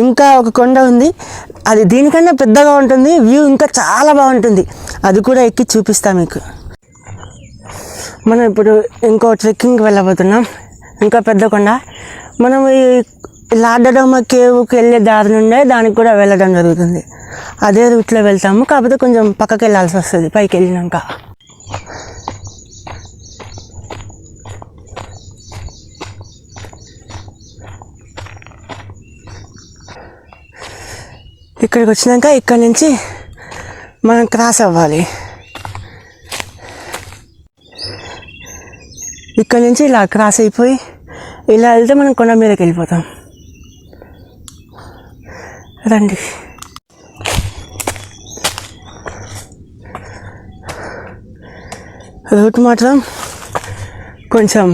ఇంకా ఒక కొండ ఉంది, అది దీనికన్నా పెద్దగా ఉంటుంది, వ్యూ ఇంకా చాలా బాగుంటుంది. అది కూడా ఎక్కి చూపిస్తాను మీకు. మనం ఇప్పుడు ఇంకో ట్రెక్కింగ్కి వెళ్ళబోతున్నాం, ఇంకా పెద్ద కొండ. మనం ఈ లాడడమ్మ కేవ్కి వెళ్ళే దారి నుండే దానికి కూడా వెళ్ళడం జరుగుతుంది. అదే రూట్లో వెళ్తాము, కాకపోతే కొంచెం పక్కకి వెళ్ళాల్సి వస్తుంది పైకి వెళ్ళినాక. ఇక్కడికి వచ్చినాక ఇక్కడి నుంచి మనం క్రాస్ అవ్వాలి. ఇక్కడి నుంచి ఇలా క్రాస్ అయిపోయి ఇలా వెళ్తే మనం కొండ మీదకి వెళ్ళిపోతాం. రండి. రూట్ మాత్రం కొంచెం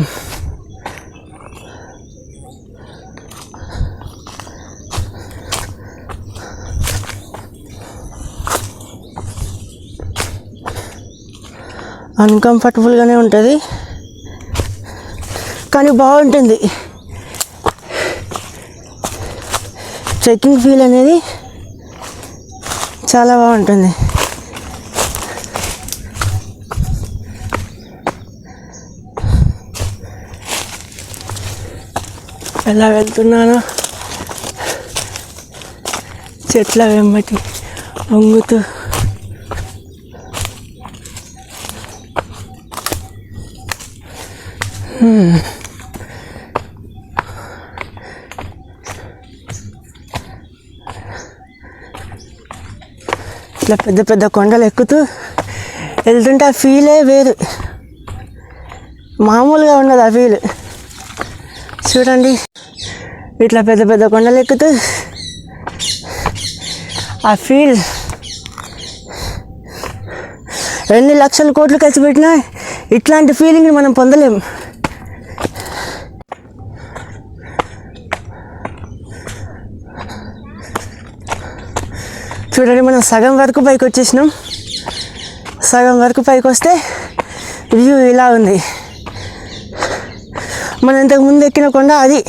అన్కంఫర్టబుల్గానే ఉంటుంది, కానీ బాగుంటుంది. ట్రెక్కింగ్ ఫీల్ అనేది చాలా బాగుంటుంది. ఎలా వెళ్తున్నానో చెట్ల వెంబటి వంగుతూ. ఇట్లా పెద్ద పెద్ద కొండలు ఎక్కుతూ వెళ్తుంటే ఆ ఫీలే వేరు, మామూలుగా ఉండదు ఆ ఫీల్. చూడండి, ఇట్లా పెద్ద పెద్ద కొండలు ఎక్కుతూ ఆ ఫీల్ ఎన్ని లక్షల కోట్లు ఖర్చు పెట్టినా ఇట్లాంటి ఫీలింగ్ని మనం పొందలేము. చూడండి, మనం సగం వరకు పైకి వచ్చేసినాం. సగం వరకు పైకి వస్తే వ్యూ ఇలా ఉంది. మనం ఇంతకు ముందు ఎక్కిన కొండ అది,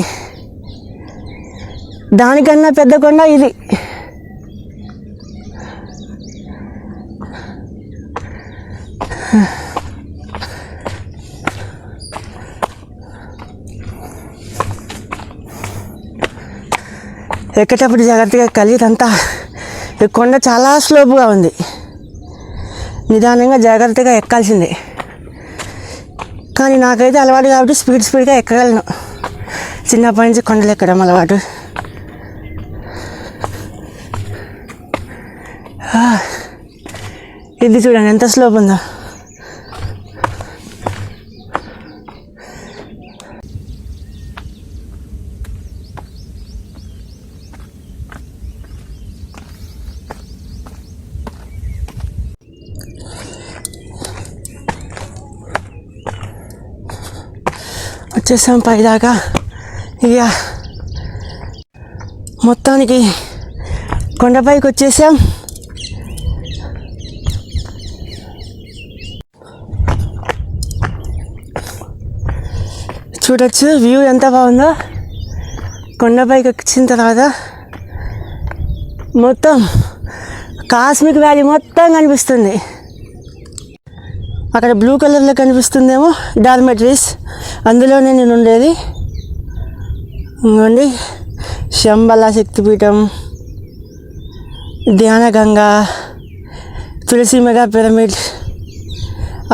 దానికన్నా పెద్ద కొండ ఇది. ఎక్కేటప్పుడు జాగ్రత్తగా ఎక్కాలి. ఇదంతా ఈ కొండ చాలా స్లోపుగా ఉంది, నిదానంగా జాగ్రత్తగా ఎక్కాల్సిందే. కానీ నాకైతే అలవాటు కాబట్టి స్పీడ్గా ఎక్కగలను. చిన్నప్పటి నుంచి కొండలు ఎక్కడం అలవాటు. ఇది చూడండి ఎంత స్లోప్ ఉందో. వచ్చేసాం పైదాకా. ఇక మొత్తానికి కొండపైకి వచ్చేసాం. చూడొచ్చు వ్యూ ఎంత బాగుందో. కొండపైకి వచ్చిన తర్వాత మొత్తం కాస్మిక్ వ్యాలీ మొత్తం కనిపిస్తుంది. అక్కడ బ్లూ కలర్లో కనిపిస్తుందేమో డార్మెటరీస్, అందులోనే నేను ఉండేది. ఇంకోండి శంబల శక్తిపీఠం, ధ్యానగంగా, తులసి మెగా పిరమిడ్,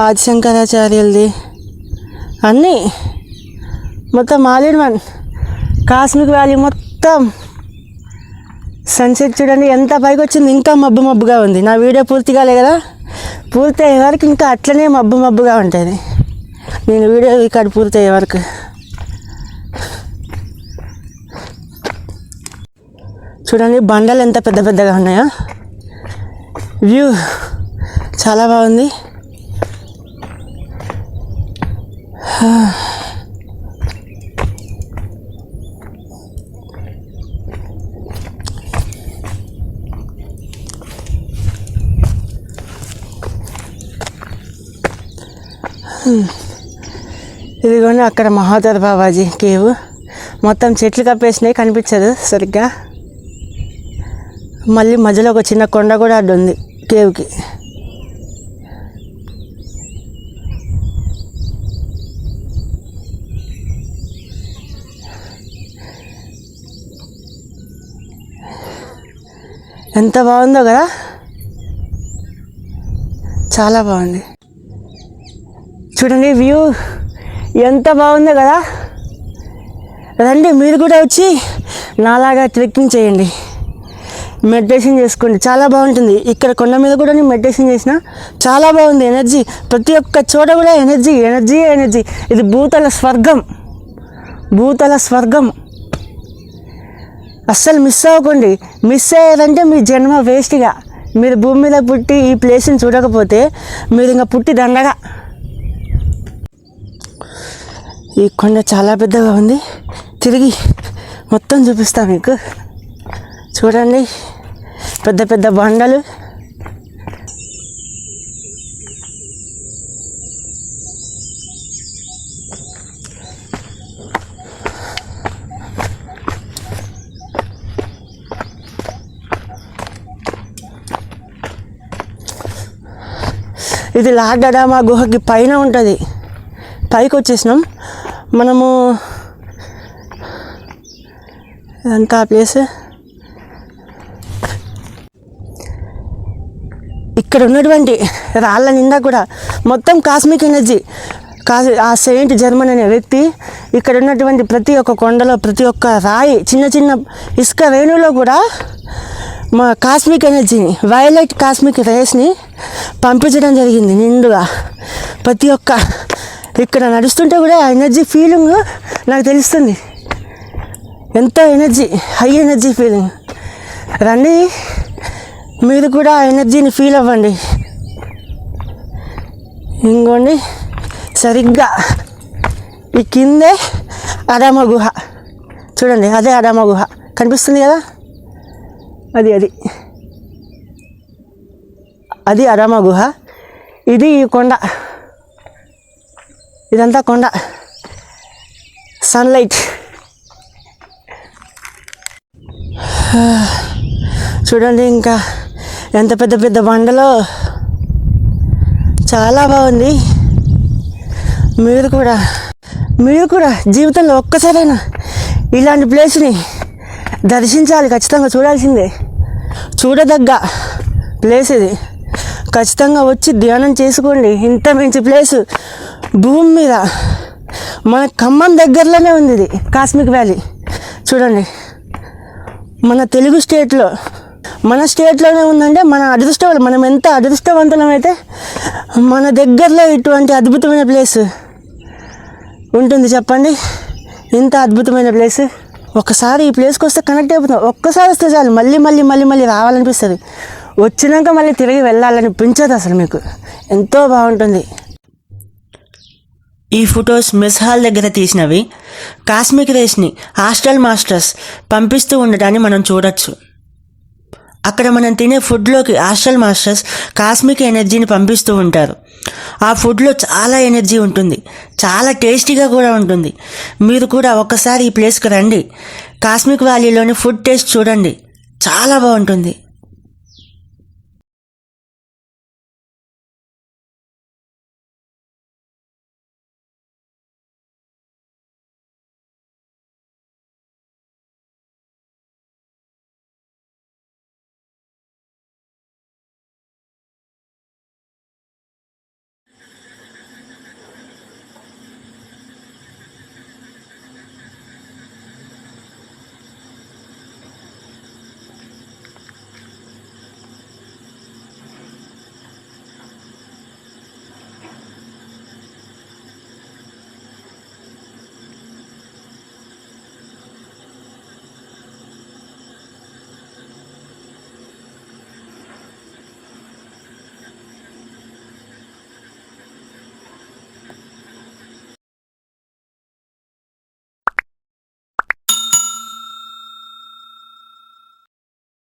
ఆదిశంకరాచార్యులది, అన్నీ మొత్తం all in one. Cosmic valley మొత్తం. సన్సెట్ చూడండి ఎంత పైకి వచ్చింది. ఇంకా మబ్బుగా ఉంది. నా వీడియో పూర్తిగా లే కదా, పూర్తి అయ్యే వరకు ఇంకా అట్లనే మబ్బుగా ఉంటుంది. నేను వీడియో రికార్డ్ పూర్తి అయ్యే వరకు. చూడండి బండలు ఎంత పెద్దగా ఉన్నాయో. వ్యూ చాలా బాగుంది. ఇదిగోండి అక్కడ మహాదేవ్ బాబాజీ కేవ్. మొత్తం చెట్లు కప్పేసినాయి, కనిపించదు సరిగ్గా. మళ్ళీ మధ్యలో ఒక చిన్న కొండ కూడా అడ్డు ఉంది కేవ్కి. ఎంత బాగుందో కదా, చాలా బాగుంది. చూడండి వ్యూ ఎంత బాగుందో కదా. రండి మీరు కూడా వచ్చి నాలాగా ట్రెక్కింగ్ చేయండి, మెడిటేషన్ చేసుకోండి, చాలా బాగుంటుంది. ఇక్కడ కొండ మీద కూడా నేను మెడిటేషన్ చేసిన, చాలా బాగుంది. ఎనర్జీ ప్రతి ఒక్క చోట కూడా ఎనర్జీ ఎనర్జీ ఎనర్జీ. ఇది భూతల స్వర్గం, భూతల స్వర్గం. అస్సలు మిస్ అవ్వకండి. మిస్ అయ్యారంటే మీ జన్మ వేస్ట్గా. మీరు భూమి మీద పుట్టి ఈ ప్లేస్ని చూడకపోతే మీరు ఇంకా పుట్టి దండగా. ఈ కొండ చాలా పెద్దగా ఉంది, తిరిగి మొత్తం చూపిస్తాను మీకు. చూడండి పెద్ద పెద్ద బండలు. ఇది లాడామా గుహకి పైన ఉంటుంది. పైకి వచ్చేసినాం మనము. ఇదంతా ప్లేస్. ఇక్కడ ఉన్నటువంటి రాళ్ళ నిండా కూడా మొత్తం కాస్మిక్ ఎనర్జీ. ఆ సెయింట్ జర్మన్ అనే వ్యక్తి ఇక్కడ ఉన్నటువంటి ప్రతి ఒక్క కొండలో, ప్రతి ఒక్క రాయి, చిన్న చిన్న ఇసుక రేణువులో కూడా మా కాస్మిక్ ఎనర్జీని, వైలెట్ కాస్మిక్ రేస్ని పంపించడం జరిగింది నిండుగా. ప్రతి ఒక్క ఇక్కడ నడుస్తుంటే కూడా ఆ ఎనర్జీ ఫీలింగ్ నాకు తెలుస్తుంది. ఎంతో ఎనర్జీ, హై ఎనర్జీ ఫీలింగ్. రండి మీరు కూడా ఆ ఎనర్జీని ఫీల్ అవ్వండి. ఇంకోండి సరిగ్గా ఈ కిందే అడామ గుహ. చూడండి అదే అడామ గుహ కనిపిస్తుంది కదా, అది అడామ గుహ. ఇది ఈ కొండ, ఇదంతా కొండ. సన్లైట్ చూడండి, ఇంకా ఎంత పెద్ద పెద్ద బండలో. చాలా బాగుంది. మీరు కూడా జీవితంలో ఒక్కసారైనా ఇలాంటి ప్లేస్ని దర్శించాలి, ఖచ్చితంగా చూడాల్సిందే. చూడదగ్గ ప్లేస్ ఇది. ఖచ్చితంగా వచ్చి ధ్యానం చేసుకోండి. ఇంత మంచి ప్లేస్ భూమి మీద మన ఖమ్మం దగ్గరలోనే ఉంది ఇది, కాస్మిక్ వ్యాలీ. చూడండి మన తెలుగు స్టేట్లో, మన స్టేట్లోనే ఉందంటే మన అదృష్టం. మనం ఎంత అదృష్టవంతులమైతే మన దగ్గరలో ఇటువంటి అద్భుతమైన ప్లేస్ ఉంటుంది చెప్పండి. ఇంత అద్భుతమైన ప్లేస్. ఒకసారి ఈ ప్లేస్కి వస్తే కనెక్ట్ అయిపోతాం. ఒక్కసారి వస్తే చాలు, మళ్ళీ మళ్ళీ మళ్ళీ మళ్ళీ రావాలనిపిస్తుంది. వచ్చినాక మళ్ళీ తిరిగి వెళ్ళాలనిపించదు అసలు. మీకు ఎంతో బాగుంటుంది. ఈ ఫొటోస్ మెస్ హాల్ దగ్గర తీసినవి. కాస్మిక్ రేస్ని హాస్టల్ మాస్టర్స్ పంపిస్తూ ఉండటాన్ని మనం చూడొచ్చు. అక్కడ మనం తినే ఫుడ్లోకి హాస్టల్ మాస్టర్స్ కాస్మిక్ ఎనర్జీని పంపిస్తూ ఉంటారు. ఆ ఫుడ్లో చాలా ఎనర్జీ ఉంటుంది, చాలా టేస్టీగా కూడా ఉంటుంది. మీరు కూడా ఒక్కసారి ఈ ప్లేస్కి రండి, కాస్మిక్ వ్యాలీలోని ఫుడ్ టేస్ట్ చూడండి, చాలా బాగుంటుంది.